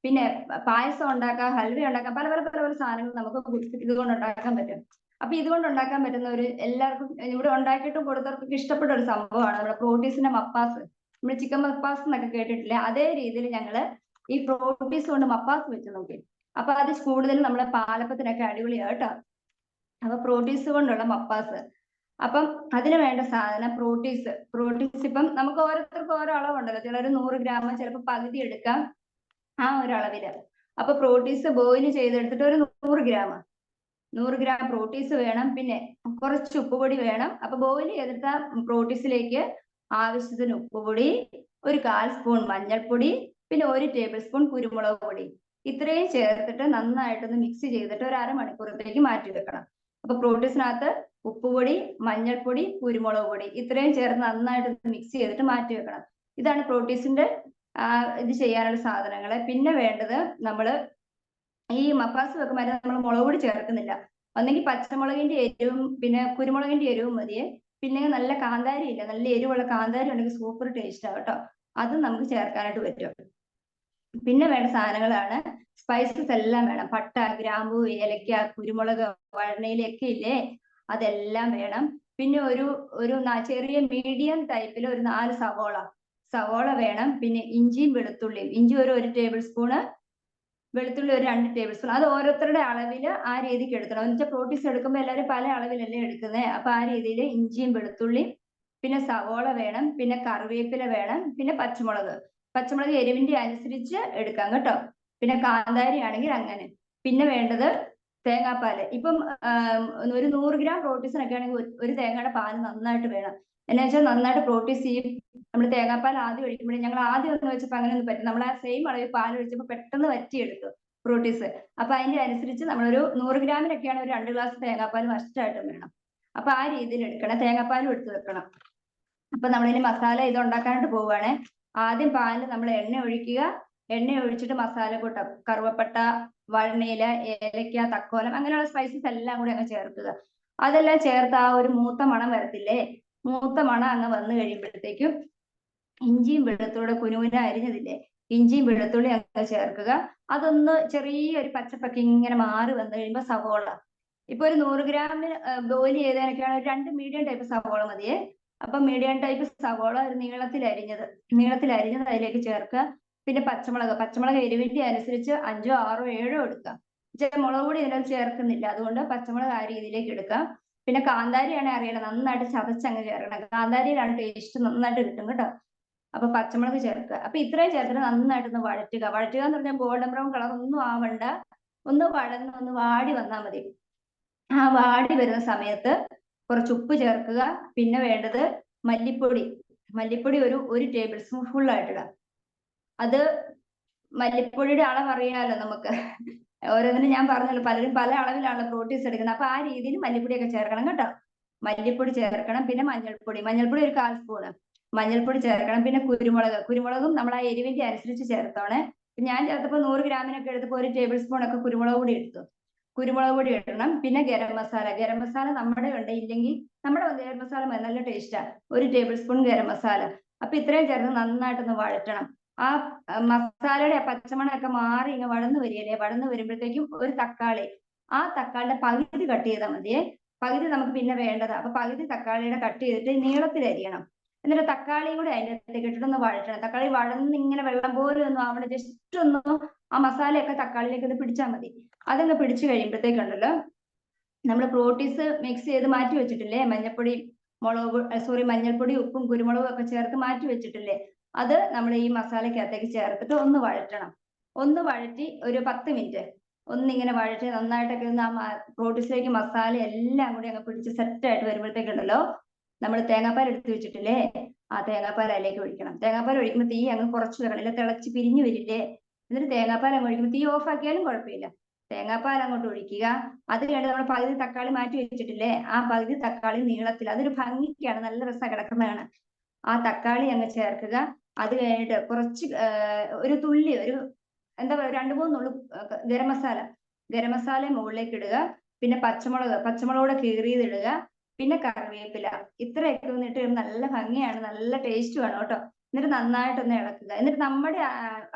പിന്നെ പായസം ഉണ്ടാക്കാം, ഹൽവ ഉണ്ടാക്കാം, പല പല പല പല സാധനങ്ങൾ നമുക്ക് ഇതുകൊണ്ട് ഉണ്ടാക്കാൻ പറ്റും. അപ്പൊ ഇതുകൊണ്ട് ഉണ്ടാക്കാൻ പറ്റുന്ന ഒരു എല്ലാവർക്കും ഇവിടെ ഉണ്ടാക്കിയിട്ടും കൊടുത്തവർക്കൊക്കെ ഇഷ്ടപ്പെട്ട ഒരു സംഭവമാണ് നമ്മുടെ പ്രോട്ടീസിന്റെ മപ്പാസ്. നമ്മൾ ചിക്കൻ മപ്പാസ് എന്നൊക്കെ കേട്ടിട്ടില്ലേ, അതേ രീതിയിൽ ഞങ്ങള് ഈ പ്രോട്ടീസ് കൊണ്ട് മപ്പാസ് വെച്ച് നോക്കി. അപ്പൊ അത് കൂടുതൽ നമ്മളെ പാലപ്പത്തിനൊക്കെ അടിപൊളിയാണ് കേട്ടോ. അപ്പൊ പ്രോട്ടീസ് കൊണ്ടുള്ള മപ്പാസ്. അപ്പം അതിന് വേണ്ട സാധനം പ്രോട്ടീസ്. ഇപ്പം നമുക്ക് ഓരോരുത്തർക്കും ഓരോ അളവുണ്ടല്ലോ, ചിലർ 100 ഗ്രാം, ചിലപ്പോൾ പകുതി എടുക്കാം, ആ ഒരു അളവില്. അപ്പൊ പ്രോട്ടീസ് ബോയിൽ ചെയ്തെടുത്തിട്ട് ഒരു 100 ഗ്രാം പ്രോട്ടീസ് വേണം. പിന്നെ കുറച്ച് ഉപ്പുപൊടി വേണം. അപ്പൊ ബോയിൽ ചെയ്തെടുത്ത പ്രോട്ടീസിലേക്ക് ആവശ്യത്തിന് ഉപ്പുപൊടി, ഒരു 1/4 സ്പൂൺ മഞ്ഞൾപ്പൊടി, പിന്നെ 1 ടേബിൾ സ്പൂൺ കുരുമുളക് പൊടി, ഇത്രയും ചേർത്തിട്ട് നന്നായിട്ടൊന്ന് മിക്സ് ചെയ്തിട്ട് ഒരു അരമണിക്കൂറത്തേക്ക് മാറ്റി വെക്കണം. അപ്പൊ പ്രോട്ടീസിനകത്ത് ഉപ്പുപൊടി, മഞ്ഞൾപ്പൊടി, കുരുമുളക് പൊടി ഇത്രയും ചേർത്ത് നന്നായിട്ട് മിക്സ് ചെയ്തിട്ട് മാറ്റി വെക്കണം. ഇതാണ് പ്രോട്ടീസിന്റെ ഇത് ചെയ്യാനുള്ള സാധനങ്ങള്. പിന്നെ വേണ്ടത്, നമ്മള് ഈ മപ്പാസ് വെക്കുമ്പോൾ നമ്മൾ മുളക് പൊടി ചേർക്കുന്നില്ല. ഒന്നെങ്കിൽ പച്ചമുളകിന്റെ എരിവും പിന്നെ കുരുമുളകിന്റെ എരിവും മതിയെ. പിന്നെ നല്ല കാന്താരി ഇല്ല, നല്ല എരിവുള്ള കാന്താരി ഉണ്ടെങ്കിൽ സൂപ്പർ ടേസ്റ്റ് ആണ് കേട്ടോ. അതും നമുക്ക് ചേർക്കാനായിട്ട് പറ്റും. പിന്നെ വേണ്ട സാധനങ്ങളാണ് സ്പൈസസ് എല്ലാം വേണം. പട്ട, ഗ്രാമ്പു, ഏലക്ക, കുരുമുളക്, വഴനയിലൊക്കെ ഇല്ലേ, അതെല്ലാം വേണം. പിന്നെ ഒരു ചെറിയ മീഡിയം ടൈപ്പിൽ ഒരു 4 സവോള വേണം. പിന്നെ ഇഞ്ചിയും വെളുത്തുള്ളിയും, ഇഞ്ചി ഒരു 1 ടേബിൾ സ്പൂണ്, വെളുത്തുള്ളി ഒരു 2 ടേബിൾ സ്പൂൺ. അത് ഓരോരുത്തരുടെ അളവിൽ ആ രീതിക്ക് എടുക്കണം. എന്ന് വെച്ചാൽ പ്രോട്ടീസ് എടുക്കുമ്പോൾ എല്ലാവരും പല അളവിലല്ലേ എടുക്കുന്നത്. അപ്പൊ ആ രീതിയിൽ ഇഞ്ചിയും വെളുത്തുള്ളിയും, പിന്നെ സവോള വേണം, പിന്നെ കറിവേപ്പില വേണം, പിന്നെ പച്ചമുളക് എരിവിന്റെ അനുസരിച്ച് എടുക്കാം കേട്ടോ. പിന്നെ കാന്താരി ആണെങ്കിൽ അങ്ങനെ. പിന്നെ വേണ്ടത് തേങ്ങാപ്പാല്. ഇപ്പം ഒരു 100 ഗ്രാം പ്രോട്ടീസിനൊക്കെ ആണെങ്കിൽ ഒരു തേങ്ങയുടെ പാല് നന്നായിട്ട് വേണം. എന്നാ വെച്ചാൽ നന്നായിട്ട് പ്രോട്ടീസ് ചെയ്യും. നമ്മൾ തേങ്ങാപ്പാൽ ആദ്യം ഒഴിക്കുമ്പോഴേ, ഞങ്ങൾ ആദ്യം ഒന്ന് വെച്ചപ്പോൾ അങ്ങനെ ഒന്നും പറ്റും, നമ്മൾ ആ സെയിം അളവിൽ പാൽ ഒഴിച്ചപ്പോൾ പെട്ടെന്ന് വറ്റിയെടുത്തു പ്രോട്ടീസ്. അപ്പൊ അതിന്റെ അനുസരിച്ച് നമ്മളൊരു 100 ഗ്രാമിനൊക്കെയാണ് ഒരു 2 ഗ്ലാസ് തേങ്ങാപ്പാൽ മസ്റ്റായിട്ടും വേണം. അപ്പൊ ആ രീതിയിൽ എടുക്കണം. തേങ്ങാപ്പാലും എടുത്ത് വെക്കണം. അപ്പൊ നമ്മളിനി മസാല ഇത് ഉണ്ടാക്കാനായിട്ട് പോവുകയാണെ. ആദ്യം പാലിൽ നമ്മൾ എണ്ണ ഒഴിക്കുക. എണ്ണ ഒഴിച്ചിട്ട് മസാല കൂട്ടം, കറുവപ്പട്ട, വഴനയില, ഏലക്ക, തക്കോലം, അങ്ങനെയുള്ള സ്പൈസസ് എല്ലാം കൂടി അങ്ങ് ചേർക്കുക. അതെല്ലാം ചേർത്ത് ആ ഒരു മൂത്ത മണം വരത്തില്ലേ, മൂത്ത മണം അങ്ങ് വന്നു കഴിയുമ്പോഴത്തേക്കും ഇഞ്ചിയും വെളുത്തുള്ളിയുടെ കുനുകുന അരിഞ്ഞതില്ലേ, ഇഞ്ചിയും വെളുത്തുള്ളിയും അങ്ങ് ചേർക്കുക. അതൊന്ന് ചെറിയൊരു പച്ചപ്പൊക്കെ ഇങ്ങനെ മാറി വന്നു കഴിയുമ്പോൾ സവോള, ഇപ്പൊ ഒരു 100 ഗ്രാമിന് ബോയിൽ ചെയ്തതിനൊക്കെയാണ് 2 മീഡിയം ടൈപ്പ് സവോള മതിയേ. അപ്പൊ മീഡിയം ടൈപ്പ് സവോള ഒരു നീളത്തിൽ അരിഞ്ഞത് അതിലേക്ക് ചേർക്കുക. പിന്നെ പച്ചമുളക് എരിവിന്റെ അനുസരിച്ച് 5, 6, 7 എടുക്കുക. മുളക് പൊടി ഇതിനകത്ത് ചേർക്കുന്നില്ല, അതുകൊണ്ട് പച്ചമുളക് ആ രീതിയിലേക്ക് എടുക്കാം. പിന്നെ കാന്താരിയാണ് അറിയണം, നന്നായിട്ട് ചതച്ചങ്ങ് ചേർക്കണം. കാന്താരിയിലാണ് ടേസ്റ്റ് നന്നായിട്ട് കിട്ടും കേട്ടോ. അപ്പൊ പച്ചമുളക് ചേർക്കുക. അപ്പൊ ഇത്രയും ചേർത്തിട്ട് നന്നായിട്ടൊന്ന് വഴറ്റുക എന്ന് പറഞ്ഞാൽ ഗോൾഡൻ ബ്രൗൺ കളർ ഒന്നും ആവണ്ട, ഒന്ന് വാടി വന്നാൽ മതി. ആ വാടി വരുന്ന സമയത്ത് കുറച്ച് ഉപ്പ് ചേർക്കുക. പിന്നെ വേണ്ടത് മല്ലിപ്പൊടി ഒരു ടേബിൾ സ്പൂൺ ഫുള്ളായിട്ടിടാം. അത് മല്ലിപ്പൊടിയുടെ അളവ് അറിയാലോ നമുക്ക്, ഓരോന്നിനും ഞാൻ പറഞ്ഞല്ലോ, പലരും പല അളവിലാണ് പ്രോട്ടീൻസ് എടുക്കുന്നത്. അപ്പൊ ആ രീതിയിൽ മല്ലിപ്പൊടിയൊക്കെ ചേർക്കണം കേട്ടോ. മല്ലിപ്പൊടി ചേർക്കണം. പിന്നെ മഞ്ഞൾപ്പൊടി ഒരു 1/4 സ്പൂണ് മഞ്ഞൾപ്പൊടി ചേർക്കണം. പിന്നെ കുരുമുളകും നമ്മൾ ആ എരിവിന്റെ അനുസരിച്ച് ചേർത്തോണേ. ഞാൻ ചേർത്തപ്പോൾ 100 ഗ്രാമിനൊക്കെ എടുത്തപ്പോൾ 1 ടേബിൾ സ്പൂൺ ഒക്കെ കുരുമുളക് പൊടി എടുത്തു. കുരുമുളക് പൊടി ഇടണം. പിന്നെ ഗരം മസാല നമ്മുടെ ഉണ്ട്, ഇല്ലെങ്കിൽ നമ്മുടെ ഗരം മസാല നല്ല ടേസ്റ്റാ. 1 ടേബിൾ സ്പൂൺ ഗരം മസാല. അപ്പൊ ഇത്രയും ചേർത്ത് നന്നായിട്ടൊന്ന് വഴറ്റണം. ആ മസാലയുടെ പച്ചമണമൊക്കെ മാറി ഇങ്ങനെ വഴന്നു വരുമ്പോഴത്തേക്കും ഒരു തക്കാളി, ആ തക്കാളിയുടെ പകുതി കട്ട് ചെയ്താൽ മതിയേ. പകുതി നമുക്ക് പിന്നെ വേണ്ടതാ. അപ്പൊ പകുതി തക്കാളിയുടെ കട്ട് ചെയ്തിട്ട് നീളത്തിൽ അരിയണം. എന്നിട്ട് തക്കാളിയും കൂടെ അതിൻ്റെ അകത്തേക്ക് ഇട്ടിട്ടൊന്ന് വഴറ്റണം. തക്കാളി വഴന്ന് ഇങ്ങനെ വെള്ളം പോലും ഒന്നും ആവണം, ജസ്റ്റ് ഒന്ന് ആ മസാലയൊക്കെ തക്കാളിയിലേക്ക് ഒന്ന് പിടിച്ചാൽ മതി. അതങ്ങ് പിടിച്ചു കഴിയുമ്പോഴത്തേക്കുണ്ടല്ലോ, നമ്മൾ പ്രോട്ടീസ് മിക്സ് ചെയ്ത് മാറ്റി വെച്ചിട്ടില്ലേ, മഞ്ഞൾപ്പൊടി, ഉപ്പും കുരുമുളകും ഒക്കെ ചേർത്ത് മാറ്റി വെച്ചിട്ടില്ലേ, അത് നമ്മൾ ഈ മസാലക്കകത്തേക്ക് ചേർത്തിട്ട് ഒന്ന് വഴറ്റണം. ഒന്ന് വഴറ്റി ഒരു 10 മിനിറ്റ് ഒന്നിങ്ങനെ വഴറ്റി നന്നായിട്ടൊക്കെ ഒന്ന് ആ പ്രോട്ടീസിലേക്ക് മസാല എല്ലാം കൂടി അങ്ങ് പിടിച്ച് സെറ്റായിട്ട് വരുമ്പോഴത്തേക്കുണ്ടല്ലോ, നമ്മൾ തേങ്ങാപ്പാൽ എടുത്ത് വെച്ചിട്ടില്ലേ, ആ തേങ്ങാപ്പാൽ അതിലേക്ക് ഒഴിക്കണം. തേങ്ങാപ്പാൽ ഒഴിക്കുമ്പോൾ തീ അങ്ങ് കുറച്ച് വെക്കണം, ഇല്ല തിളച്ച് പിരിഞ്ഞു വരില്ലേ. എന്നിട്ട് തേങ്ങാപ്പാൽ അങ്ങ് ഒഴിക്കുമ്പോൾ തീ ഓഫ് ആക്കിയാലും കുഴപ്പമില്ല, തേങ്ങാപ്പാൽ അങ്ങോട്ട് ഒഴിക്കുക. അത് കഴിഞ്ഞ് നമ്മൾ പകുതി തക്കാളി മാറ്റി വെച്ചിട്ടില്ലേ, ആ പകുതി തക്കാളി നീളത്തിൽ, അതൊരു ഭംഗിക്കാണ്, നല്ല രസം കിടക്കുന്നതാണ്. ആ തക്കാളി അങ്ങ് ചേർക്കുക. അത് കഴിഞ്ഞിട്ട് കുറച്ച് ഒരു തുള്ളി, എന്താ പറയുക, 2-3 നുള്ളു ഗരം മസാല മുകളിലേക്ക് ഇടുക. പിന്നെ പച്ചമുളക് കീറിയത് ഇടുക. പിന്നെ കറിവേപ്പില. ഇത്രയൊക്കെ വന്നിട്ട് നല്ല ഭംഗിയാണ്, നല്ല ടേസ്റ്റുമാണ് കേട്ടോ. എന്നിട്ട് നന്നായിട്ടൊന്ന് ഇളക്കുക. എന്നിട്ട് നമ്മുടെ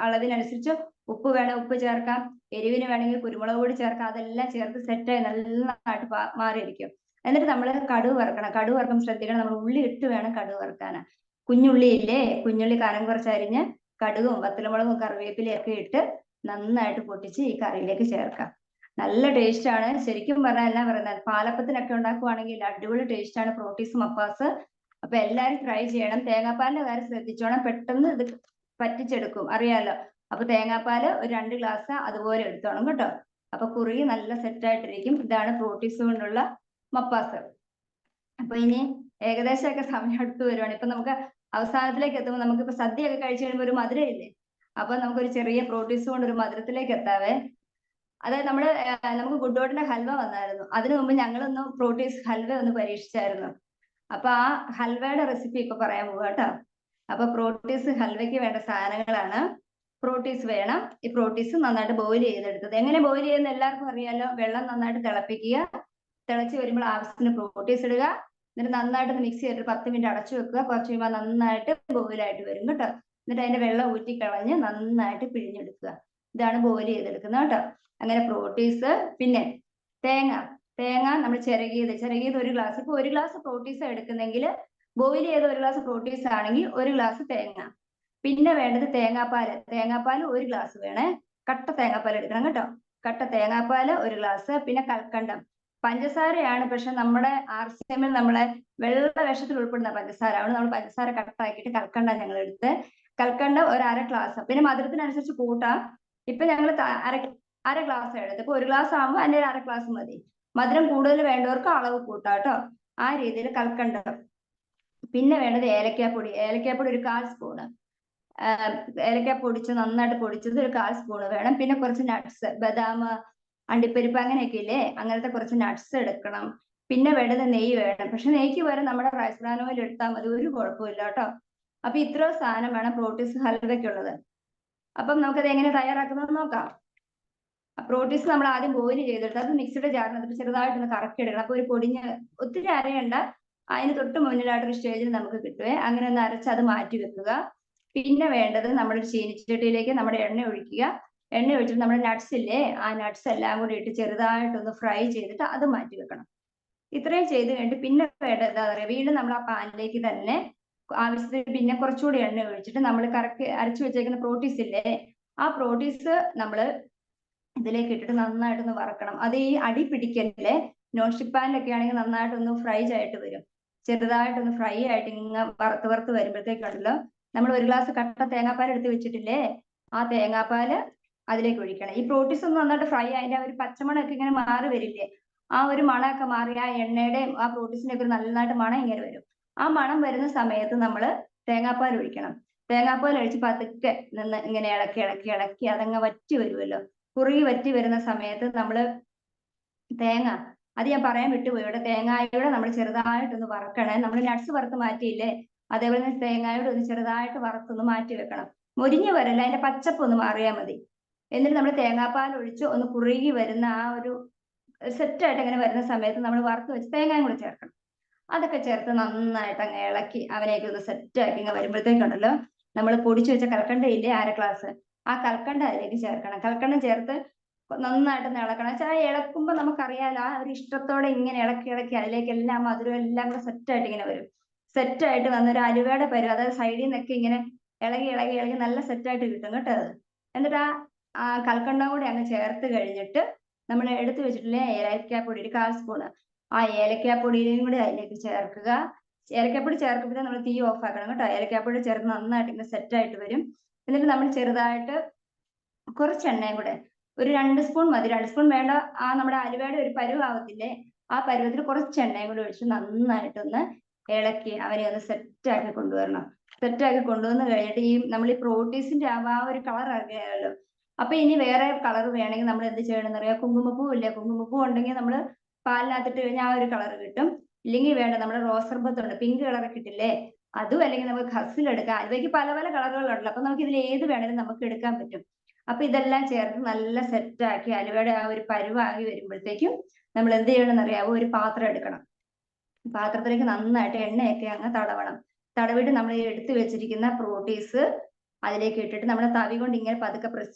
അളവിനനുസരിച്ച് ഉപ്പ് വേണം, ഉപ്പ് ചേർക്കാം. എരിവിന് വേണമെങ്കിൽ കുരുമുളക് പൊടി ചേർക്കാം. അതെല്ലാം ചേർത്ത് സെറ്റായി നന്നായിട്ട് മാറിയിരിക്കും. എന്നിട്ട് നമ്മൾ കടുക് വറുക്കുമ്പോൾ ശ്രദ്ധിക്കണം, നമ്മൾ ഉള്ളി ഇട്ട് വേണം കടുക് വറുക്കാൻ. കുഞ്ഞുള്ളി കനം കുറച്ച് അരിഞ്ഞ് കടുകും വത്തലമുളകും കറിവേപ്പിലയും ഒക്കെ ഇട്ട് നന്നായിട്ട് പൊട്ടിച്ച് ഈ കറിയിലേക്ക് ചേർക്കാം. നല്ല ടേസ്റ്റ് ആണ്. ശരിക്കും പറഞ്ഞാൽ എന്നാ പറയുന്നത്, പാലപ്പത്തിനൊക്കെ ഉണ്ടാക്കുവാണെങ്കിൽ അടിപൊളി ടേസ്റ്റ് ആണ് പ്രോട്ടീസ് മപ്പാസ്. അപ്പൊ എല്ലാരും ട്രൈ ചെയ്യണം. തേങ്ങാപ്പാലിന്റെ കാര്യം ശ്രദ്ധിച്ചോണം, പെട്ടെന്ന് ഇത് പറ്റിച്ചെടുക്കും, അറിയാലോ. അപ്പൊ തേങ്ങാപ്പാല് ഒരു 2 ഗ്ലാസ് അതുപോലെ എടുത്തോണം കേട്ടോ. അപ്പൊ കുറുകി നല്ല സെറ്റായിട്ടിരിക്കും. ഇതാണ് പ്രോട്ടീസ് കൊണ്ടുള്ള മപ്പാസ്. അപ്പൊ ഇനി ഏകദേശമൊക്കെ സമയം അടുത്ത് വരുവാണ്. ഇപ്പൊ നമുക്ക് അവസാനത്തിലേക്ക് എത്തുമ്പോൾ, നമുക്കിപ്പോ സദ്യയൊക്കെ കഴിച്ചു കഴിയുമ്പോൾ ഒരു മധുരം ഇല്ലേ, അപ്പൊ നമുക്കൊരു ചെറിയ പ്രോട്ടീസ് കൊണ്ട് ഒരു മധുരത്തിലേക്ക് എത്താവേ. അതായത് നമുക്ക് ഗുഡ്ഡോട്ടിന്റെ ഹൽവ വന്നായിരുന്നു. അതിനു മുമ്പ് ഞങ്ങളൊന്ന് പ്രോട്ടീസ് ഹൽവ ഒന്ന് പരീക്ഷിച്ചായിരുന്നു. അപ്പൊ ആ ഹൽവയുടെ റെസിപ്പി ഇപ്പൊ പറയാൻ പോവാ കേട്ടോ. അപ്പൊ പ്രോട്ടീസ് ഹൽവയ്ക്ക് വേണ്ട സാധനങ്ങളാണ്: പ്രോട്ടീസ് വേണം. ഈ പ്രോട്ടീസ് നന്നായിട്ട് ബോയിൽ ചെയ്തെടുത്തത്. എങ്ങനെ ബോയിൽ ചെയ്യുന്ന എല്ലാവർക്കും അറിയാലോ. വെള്ളം നന്നായിട്ട് തിളപ്പിക്കുക. തിളച്ച് വരുമ്പോൾ ആവശ്യത്തിന് പ്രോട്ടീസ് ഇടുക. എന്നിട്ട് നന്നായിട്ട് മിക്സ് ചെയ്തിട്ട് 10 മിനിറ്റ് അടച്ചു വെക്കുക. കുറച്ച് കഴിയുമ്പോൾ നന്നായിട്ട് ബോയിലായിട്ട് വരും കേട്ടോ. എന്നിട്ട് അതിന്റെ വെള്ളം ഊറ്റിക്കളഞ്ഞ് നന്നായിട്ട് പിഴിഞ്ഞെടുക്കുക. ഇതാണ് ബോയിൽ ചെയ്തെടുക്കുന്നത് കേട്ടോ. അങ്ങനെ പ്രോട്ടീസ്. പിന്നെ തേങ്ങ നമ്മൾ ചിരകിയത് 1 ഗ്ലാസ്. ഇപ്പൊ 1 ഗ്ലാസ് പ്രോട്ടീസ് എടുക്കുന്നെങ്കിൽ, ബോയിൽ ചെയ്ത 1 ഗ്ലാസ് പ്രോട്ടീസ് ആണെങ്കിൽ 1 ഗ്ലാസ് തേങ്ങ. പിന്നെ വേണ്ടത് തേങ്ങാപ്പാൽ 1 ഗ്ലാസ് വേണേ. കട്ട തേങ്ങാപ്പാൽ എടുക്കണം കേട്ടോ. കട്ട തേങ്ങാപ്പാൽ 1 ഗ്ലാസ്. പിന്നെ കൽക്കണ്ടം. പഞ്ചസാരയാണ്, പക്ഷെ നമ്മുടെ RCM-ൽ നമ്മളെ വെള്ള വേഷത്തിൽ ഉൾപ്പെടുന്ന പഞ്ചസാര. അതുകൊണ്ട് നമ്മൾ പഞ്ചസാര കട്ടാക്കിയിട്ട് കൽക്കണ്ടം ഞങ്ങൾ എടുത്ത്. കൽക്കണ്ടം 1/2 ഗ്ലാസ്. പിന്നെ മധുരത്തിനനുസരിച്ച് കൂട്ടാം. ഇപ്പൊ ഞങ്ങൾ അര ഗ്ലാസ് എടുത്ത്. ഇപ്പൊ 1 ഗ്ലാസ് ആകുമ്പോൾ അതിന്റെ 1/2 ഗ്ലാസ് മതി. മധുരം കൂടുതൽ വേണ്ടവർക്ക് അളവ് കൂട്ടാം കേട്ടോ. ആ രീതിയിൽ കൽക്കണ്ടം. പിന്നെ വേണ്ടത് ഏലക്കാപ്പൊടി 1 1/4 സ്പൂണ്. ഏലക്ക നന്നായിട്ട് പൊടിച്ചത് 1/4 സ്പൂണ് വേണം. പിന്നെ കുറച്ച് നട്ട്സ്, ബദാം, അണ്ടിപ്പരിപ്പ് അങ്ങനെയൊക്കെ ഇല്ലേ, അങ്ങനത്തെ കുറച്ച് നട്ട്സ് എടുക്കണം. പിന്നെ വേണ്ടത് നെയ്യ് വേണം. പക്ഷെ നെയ്ക്ക് പകരം നമ്മുടെ റൈസ് ബ്രാൻ ഓയിൽ എടുത്താൽ മതി, ഒരു കുഴപ്പമില്ല കേട്ടോ. അപ്പൊ ഇത്രയും സാധനം വേണം പ്രോട്ടീസ് ഹൽവയ്ക്കുള്ളത്. അപ്പം നമുക്കത് എങ്ങനെ തയ്യാറാക്കുന്നത് നോക്കാം. പ്രോട്ടീസ് നമ്മൾ ആദ്യം ബോയിൽ ചെയ്തെടുത്ത് അത് മിക്സിയുടെ ജാറിനകത്ത് ചെറുതായിട്ടൊന്ന് കറക്കി എടുക്കണം. അപ്പൊ ഒരു ഒത്തിരി അരയണ്ട, അതിന് തൊട്ട് മുന്നിലായിട്ടൊരു സ്റ്റേജിൽ നമുക്ക് കിട്ടുവേ. അങ്ങനെ ഒന്ന് അരച്ച് അത് മാറ്റി വെക്കുക. പിന്നെ വേണ്ടത് നമ്മുടെ ചീനിച്ചട്ടിയിലേക്ക് നമ്മുടെ എണ്ണ ഒഴിക്കുക. എണ്ണ ഒഴിച്ചിട്ട് നമ്മുടെ നട്ട്സ് ഇല്ലേ, ആ നട്ട്സ് എല്ലാം കൂടി ഇട്ട് ചെറുതായിട്ടൊന്ന് ഫ്രൈ ചെയ്തിട്ട് അത് മാറ്റി വെക്കണം. ഇത്രയും ചെയ്ത് കഴിഞ്ഞിട്ട് പിന്നെ വേണ്ടത് എന്താ പറയുക, വീണ്ടും നമ്മൾ ആ പാനിലേക്ക് തന്നെ ആവശ്യത്തിന് പിന്നെ കുറച്ചുകൂടി എണ്ണ ഒഴിച്ചിട്ട് നമ്മൾ കറക്റ്റ് അരച്ചു വെച്ചേക്കുന്ന പ്രോട്ടീസ് ഇല്ലേ, ആ പ്രോട്ടീസ് നമ്മൾ ഇതിലേക്ക് ഇട്ടിട്ട് നന്നായിട്ടൊന്ന് വറക്കണം. അത് ഈ അടി പിടിക്കല്ലേ, നോൺ സ്റ്റിക് പാനിലൊക്കെ ആണെങ്കിൽ നന്നായിട്ടൊന്ന് ഫ്രൈ ആയിട്ട് വരും. ചെറുതായിട്ടൊന്ന് ഫ്രൈ ആയിട്ട് ഇങ്ങനെ വറുത്ത് വരുമ്പോഴത്തേക്കുണ്ടല്ലോ, നമ്മൾ ഒരു ഗ്ലാസ് കട്ട തേങ്ങാപ്പാൽ എടുത്ത് വെച്ചിട്ടില്ലേ, ആ തേങ്ങാപ്പാല് അതിലേക്ക് ഒഴിക്കണം. ഈ പ്രോട്ടീസ് ഒന്ന് നന്നായിട്ട് ഫ്രൈ അതിന്റെ ഒരു പച്ചമണമൊക്കെ ഇങ്ങനെ മാറി വരില്ലേ, ആ ഒരു മണമൊക്കെ മാറി ആ എണ്ണയുടെയും ആ പ്രോട്ടീസിന്റെ ഒക്കെ നന്നായിട്ട് മണം ഇങ്ങനെ വരും. ആ മണം വരുന്ന സമയത്ത് നമ്മൾ തേങ്ങാപ്പാൽ ഒഴിക്കണം. തേങ്ങാപ്പാൽ ഒഴിച്ച് പതുക്കെ നിന്ന് ഇങ്ങനെ ഇളക്കി ഇളക്കി ഇളക്കി അതങ്ങ് വറ്റി വരുമല്ലോ. കുറുകി വറ്റി വരുന്ന സമയത്ത് നമ്മൾ തേങ്ങ, അത് ഞാൻ പറയാൻ വിട്ടുപോയി, ഇവിടെ തേങ്ങായോടെ നമ്മൾ ചെറുതായിട്ടൊന്ന് വറക്കണേ. നമ്മൾ നട്ട്സ് വറുത്ത് മാറ്റിയില്ലേ, അതേപോലെ തന്നെ തേങ്ങായോട് ഒന്ന് ചെറുതായിട്ട് വറുത്തൊന്ന് മാറ്റി വെക്കണം. മൊരിഞ്ഞു വരല്ല, അതിന്റെ പച്ചപ്പ് ഒന്ന് മാറിയാൽ മതി. എന്നിട്ട് നമ്മൾ തേങ്ങാപ്പാൽ ഒഴിച്ച് ഒന്ന് കുറുകി വരുന്ന ആ ഒരു സെറ്റായിട്ട് അങ്ങനെ വരുന്ന സമയത്ത് നമ്മൾ വറുത്ത് വെച്ച് തേങ്ങയും കൂടെ ചേർക്കണം. അതൊക്കെ ചേർത്ത് നന്നായിട്ട് അങ്ങ് ഇളക്കി അവനെയൊക്കെ ഒന്ന് സെറ്റാക്കി ഇങ്ങനെ വരുമ്പോഴത്തേക്കുണ്ടല്ലോ, നമ്മൾ പൊടിച്ചു വെച്ച കൽക്കണ്ട ഇല്ലേ, 1/2 ഗ്ലാസ്, ആ കൽക്കണ്ട അതിലേക്ക് ചേർക്കണം. കൽക്കണ്ടം ചേർത്ത് നന്നായിട്ട് ഇളക്കണം. വെച്ചാൽ ആ ഇളക്കുമ്പോൾ നമുക്കറിയാലോ, ആ ഒരു ഇഷ്ടത്തോടെ ഇങ്ങനെ ഇളക്കി ഇളക്കി അതിലേക്ക് എല്ലാം മധുരം എല്ലാം കൂടെ സെറ്റായിട്ട് ഇങ്ങനെ വരും. സെറ്റായിട്ട് വന്നൊരു അലുവയുടെ പരുവം, അതായത് സൈഡിൽ നിന്നൊക്കെ ഇങ്ങനെ ഇളകി ഇളകി ഇളകി നല്ല സെറ്റായിട്ട് കിട്ടും കേട്ടോ അത്. എന്നിട്ട് ആ കൽക്കണ്ടം കൂടി അങ്ങ് ചേർത്ത് കഴിഞ്ഞിട്ട് നമ്മൾ എടുത്തു വെച്ചിട്ടില്ലേ ഏലക്കാപ്പൊടി, ഒരു 1/4 സ്പൂണ്, ആ ഏലക്കാപ്പൊടിയും കൂടി അതിലേക്ക് ചേർക്കുക. ഏലക്കാപ്പൊടി ചേർക്കുമ്പോൾ നമ്മൾ തീ ഓഫ് ആക്കണം കേട്ടോ. ഏലക്കാപ്പൊടി ചേർത്ത് നന്നായിട്ട് ഇങ്ങനെ സെറ്റായിട്ട് വരും. എന്നിട്ട് നമ്മൾ ചെറുതായിട്ട് കുറച്ച് എണ്ണയും കൂടെ, ഒരു 2 സ്പൂൺ മതി, 2 സ്പൂൺ വേണ്ട, ആ നമ്മുടെ അലുവയുടെ ഒരു പരുവാവത്തില്ലേ, ആ പരുവത്തിൽ കുറച്ച് എണ്ണയും കൂടി ഒഴിച്ച് നന്നായിട്ടൊന്ന് ഇളക്കി അവനെ ഒന്ന് സെറ്റാക്കി കൊണ്ടുവരണം. സെറ്റാക്കി കൊണ്ടുവന്ന് കഴിഞ്ഞിട്ട് ഈ നമ്മൾ ഈ പ്രോട്ടീസിന്റെ ആ ഒരു കളർ അറിയാമല്ലോ. അപ്പൊ ഇനി വേറെ കളർ വേണമെങ്കിൽ നമ്മൾ എന്ത് ചെയ്യണമെന്ന് അറിയാം, കുങ്കുമപ്പൂ ഇല്ലേ, കുങ്കുമപ്പൂ ഉണ്ടെങ്കിൽ നമ്മൾ പാലിനകത്തിട്ട് കഴിഞ്ഞാൽ ആ ഒരു കളർ കിട്ടും. ഇല്ലെങ്കിൽ വേണ്ട, നമ്മുടെ റോസ് സർബത്തുണ്ട്, പിങ്ക് കളർ കിട്ടില്ലേ, അതും അല്ലെങ്കിൽ നമുക്ക് ഖസിൽ എടുക്കാം. അതിലേക്ക് പല പല കളറുകളുണ്ടല്ലോ, അപ്പൊ നമുക്ക് ഇതിൽ ഏത് വേണമെങ്കിലും നമുക്ക് എടുക്കാൻ പറ്റും. അപ്പൊ ഇതെല്ലാം ചേർത്ത് നല്ല സെറ്റാക്കി അലുവയുടെ ആ ഒരു പരുവാക്കി വരുമ്പോഴത്തേക്കും നമ്മൾ എന്ത് ചെയ്യണമെന്ന് അറിയാവോ, ഒരു പാത്രം എടുക്കണം. പാത്രത്തിലേക്ക് നന്നായിട്ട് എണ്ണയൊക്കെ അങ്ങ് തടവണം. തടവിട്ട് നമ്മൾ ഈ എടുത്തു വെച്ചിരിക്കുന്ന പ്രോട്ടീസ് അതിലേക്ക് ഇട്ടിട്ട് നമ്മൾ തവി കൊണ്ട് ഇങ്ങനെ പതുക്കെ പ്രസ്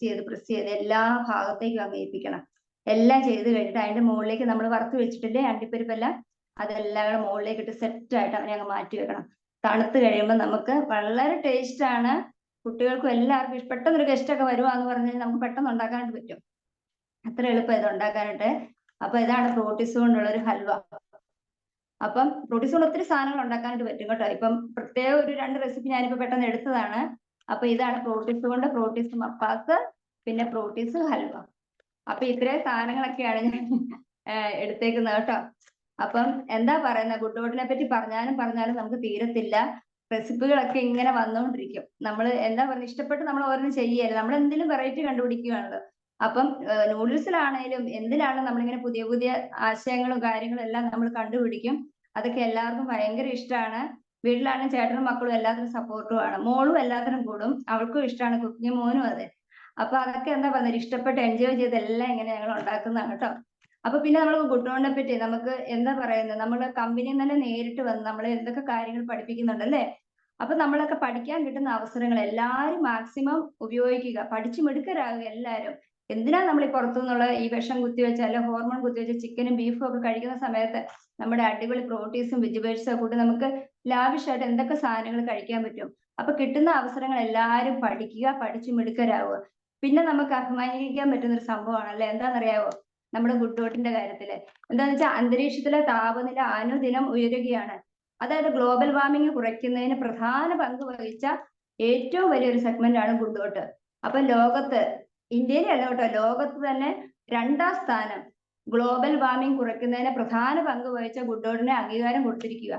ചെയ്ത് എല്ലാ ഭാഗത്തേക്കും അങ്ങ് ഏൽപ്പിക്കണം. എല്ലാം ചെയ്ത് കഴിഞ്ഞിട്ട് അതിന്റെ മുകളിലേക്ക് നമ്മൾ വറുത്ത് വെച്ചിട്ടില്ലേ അണ്ടിപ്പരിപ്പെല്ലാം, അതെല്ലാം കൂടെ മുകളിലേക്ക് ഇട്ട് സെറ്റായിട്ട് അവനെ അങ്ങ് മാറ്റി വെക്കണം. തണുത്ത് കഴിയുമ്പോൾ നമുക്ക് വളരെ ടേസ്റ്റ് ആണ്. കുട്ടികൾക്കും എല്ലാവർക്കും പെട്ടെന്നൊരു ഗസ്റ്റ് ഒക്കെ വരുവാന്ന് പറഞ്ഞു കഴിഞ്ഞാൽ നമുക്ക് പെട്ടെന്ന് ഉണ്ടാക്കാനായിട്ട് പറ്റും. അത്ര എളുപ്പം ഇത് ഉണ്ടാക്കാനായിട്ട്. അപ്പൊ ഇതാണ് പ്രോട്ടീസ് കൊണ്ടുള്ള ഒരു ഹൽവ. അപ്പം പ്രോട്ടീസ് കൊണ്ട് ഒത്തിരി സാധനങ്ങൾ ഉണ്ടാക്കാനായിട്ട് പറ്റും കേട്ടോ. ഇപ്പം പ്രത്യേക ഒരു 2 റെസിപ്പി ഞാനിപ്പോ പെട്ടെന്ന് എടുത്തതാണ്. അപ്പൊ ഇതാണ് പ്രോട്ടീസ് കൊണ്ട് പ്രോട്ടീസ് മപ്പാസ്, പിന്നെ പ്രോട്ടീസ് ഹൽവ. അപ്പൊ ഇത്രയും സാധനങ്ങളൊക്കെയാണ് ഞാൻ എടുത്തേക്കുന്നത് കേട്ടോ. അപ്പം എന്താ പറയുന്നത്, ഗുഡ് പറ്റി പറഞ്ഞാലും നമുക്ക് തീരത്തില്ല. റെസിപ്പികളൊക്കെ ഇങ്ങനെ വന്നുകൊണ്ടിരിക്കും. നമ്മൾ എന്താ പറയുക, ഇഷ്ടപ്പെട്ട് നമ്മൾ ഓരോന്നും ചെയ്യല്ല, നമ്മൾ എന്തെങ്കിലും വെറൈറ്റി കണ്ടുപിടിക്കുകയാണല്ലോ. അപ്പം നൂഡിൽസിലാണേലും എന്തിനാണ് നമ്മളിങ്ങനെ പുതിയ പുതിയ ആശയങ്ങളും കാര്യങ്ങളും എല്ലാം നമ്മൾ കണ്ടുപിടിക്കും. അതൊക്കെ എല്ലാവർക്കും ഭയങ്കര ഇഷ്ടമാണ്. വീട്ടിലാണെങ്കിൽ ചേട്ടനും മക്കളും എല്ലാത്തിനും സപ്പോർട്ടുമാണ്. മോളും എല്ലാത്തിനും കൂടും, അവൾക്കും ഇഷ്ടമാണ് കുക്കിംഗ്, മോനും അതെ. അപ്പൊ അതൊക്കെ എന്താ പറയുന്നത്, ഇഷ്ടപ്പെട്ട് എൻജോയ് ചെയ്ത് എല്ലാം ഇങ്ങനെ ഞങ്ങൾ ഉണ്ടാക്കുന്നതാണ് കേട്ടോ. അപ്പൊ പിന്നെ നമ്മൾ ഗുഡ് പറ്റി നമുക്ക് എന്താ പറയുന്നത്, നമ്മുടെ കമ്പനിയിൽ തന്നെ നേരിട്ട് വന്ന് നമ്മളെ എന്തൊക്കെ കാര്യങ്ങൾ പഠിപ്പിക്കുന്നുണ്ടല്ലേ. അപ്പൊ നമ്മളൊക്കെ പഠിക്കാൻ കിട്ടുന്ന അവസരങ്ങൾ എല്ലാവരും മാക്സിമം ഉപയോഗിക്കുക, പഠിച്ചു മിടുക്കരാകുക എല്ലാവരും. എന്തിനാ നമ്മൾ ഈ പുറത്തുനിന്നുള്ള ഈ വിഷം കുത്തിവെച്ച അല്ല ഹോർമോൺ കുത്തിവെച്ച ചിക്കനും ബീഫും ഒക്കെ കഴിക്കുന്ന സമയത്ത് നമ്മുടെ അടിപൊളി പ്രോട്ടീൻസും വെജിറ്റബിൾസും ഒക്കെ കൂടി നമുക്ക് ലാവിഷായിട്ട് എന്തൊക്കെ സാധനങ്ങൾ കഴിക്കാൻ പറ്റും. അപ്പൊ കിട്ടുന്ന അവസരങ്ങൾ എല്ലാവരും പഠിക്കുക, പഠിച്ചു മിടുക്കരാകുക. പിന്നെ നമുക്ക് അഭിമാനിക്കാൻ പറ്റുന്ന ഒരു സംഭവമാണ് അല്ലെ, എന്താണെന്നറിയാവോ, നമ്മുടെ ഗുഡ് കാര്യത്തില് എന്താന്ന് വെച്ചാൽ അന്തരീക്ഷത്തിലെ താപനില അനുദിനം ഉയരുകയാണ്. അതായത് ഗ്ലോബൽ വാർമിംഗ് കുറയ്ക്കുന്നതിന് പ്രധാന പങ്ക് വഹിച്ച ഏറ്റവും വലിയൊരു സെഗ്മെന്റ് ആണ് ഗുഡ്. അപ്പൊ ലോകത്ത്, ഇന്ത്യയിലെ അല്ല കേട്ടോ, ലോകത്ത് തന്നെ 2ാം സ്ഥാനം ഗ്ലോബൽ വാർമിംഗ് കുറയ്ക്കുന്നതിന് പ്രധാന പങ്ക് വഹിച്ച ഗുഡ് അംഗീകാരം കൊടുത്തിരിക്കുക.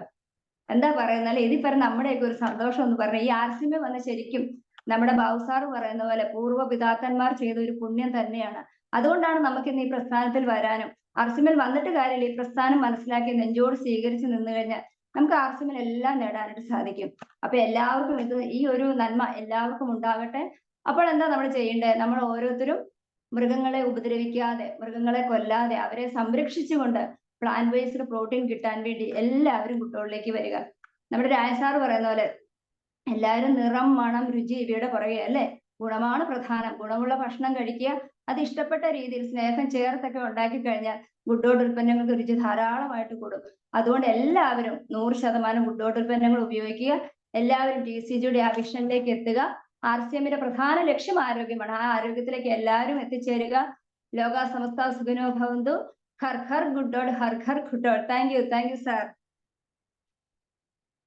എന്താ പറയുന്നത്, ഇതിൽ പറഞ്ഞ നമ്മുടെയൊക്കെ ഒരു സന്തോഷം എന്ന് പറഞ്ഞാൽ ഈ ആർസിമ വന്ന ശരിക്കും നമ്മുടെ ബാബുസാറ് പറയുന്ന പോലെ പൂർവ്വ പിതാക്കന്മാർ ചെയ്ത ഒരു പുണ്യം തന്നെയാണ്. അതുകൊണ്ടാണ് നമുക്ക് ഇന്ന് ഈ പ്രസ്ഥാനത്തിൽ വരാനും, ആർസിമൽ വന്നിട്ട് കാര്യമില്ല, ഈ പ്രസ്ഥാനം മനസ്സിലാക്കി നെഞ്ചോട് സ്വീകരിച്ച് നിന്ന് കഴിഞ്ഞാൽ നമുക്ക് ആർസിമൽ എല്ലാം നേടാനായിട്ട് സാധിക്കും. അപ്പൊ എല്ലാവർക്കും ഈ ഒരു നന്മ എല്ലാവർക്കും ഉണ്ടാകട്ടെ. അപ്പോൾ എന്താ നമ്മൾ ചെയ്യേണ്ടത്, നമ്മൾ ഓരോരുത്തരും മൃഗങ്ങളെ ഉപദ്രവിക്കാതെ, മൃഗങ്ങളെ കൊല്ലാതെ, അവരെ സംരക്ഷിച്ചുകൊണ്ട് പ്ലാന്റ് ബേസ്ഡ് പ്രോട്ടീൻ കിട്ടാൻ വേണ്ടി എല്ലാവരും കുട്ടികളിലേക്ക് വരിക. നമ്മുടെ രാജസാറ് പറയുന്ന പോലെ എല്ലാവരും നിറം, മണം, രുചി ഇവയുടെ പുറകെ അല്ലേ? ഗുണമാണ് പ്രധാനം. ഗുണമുള്ള ഭക്ഷണം കഴിക്കുക, അത് ഇഷ്ടപ്പെട്ട രീതിയിൽ സ്നേഹം ചേർത്തൊക്കെ ഉണ്ടാക്കി കഴിഞ്ഞാൽ ഗുഡ് ഡോട്ട് ഉൽപ്പന്നങ്ങൾക്ക് രുചി ധാരാളമായിട്ട് കൂടും. അതുകൊണ്ട് എല്ലാവരും 100% ഗുഡ് ഡോട്ട് ഉൽപ്പന്നങ്ങൾ ഉപയോഗിക്കുക. എല്ലാവരും TCGയുടെ ആ വിഷനിലേക്ക് എത്തുക. RCMന്റെ പ്രധാന ലക്ഷ്യം ആരോഗ്യമാണ്. ആ ആരോഗ്യത്തിലേക്ക് എല്ലാവരും എത്തിച്ചേരുക. ലോക സമസ്ത സുഖിനോ ഭവന്തു. ഹർ ഹർ ഗുഡ് ഡോട്ട്, ഹർ ഹർ good dot. Thank you sir.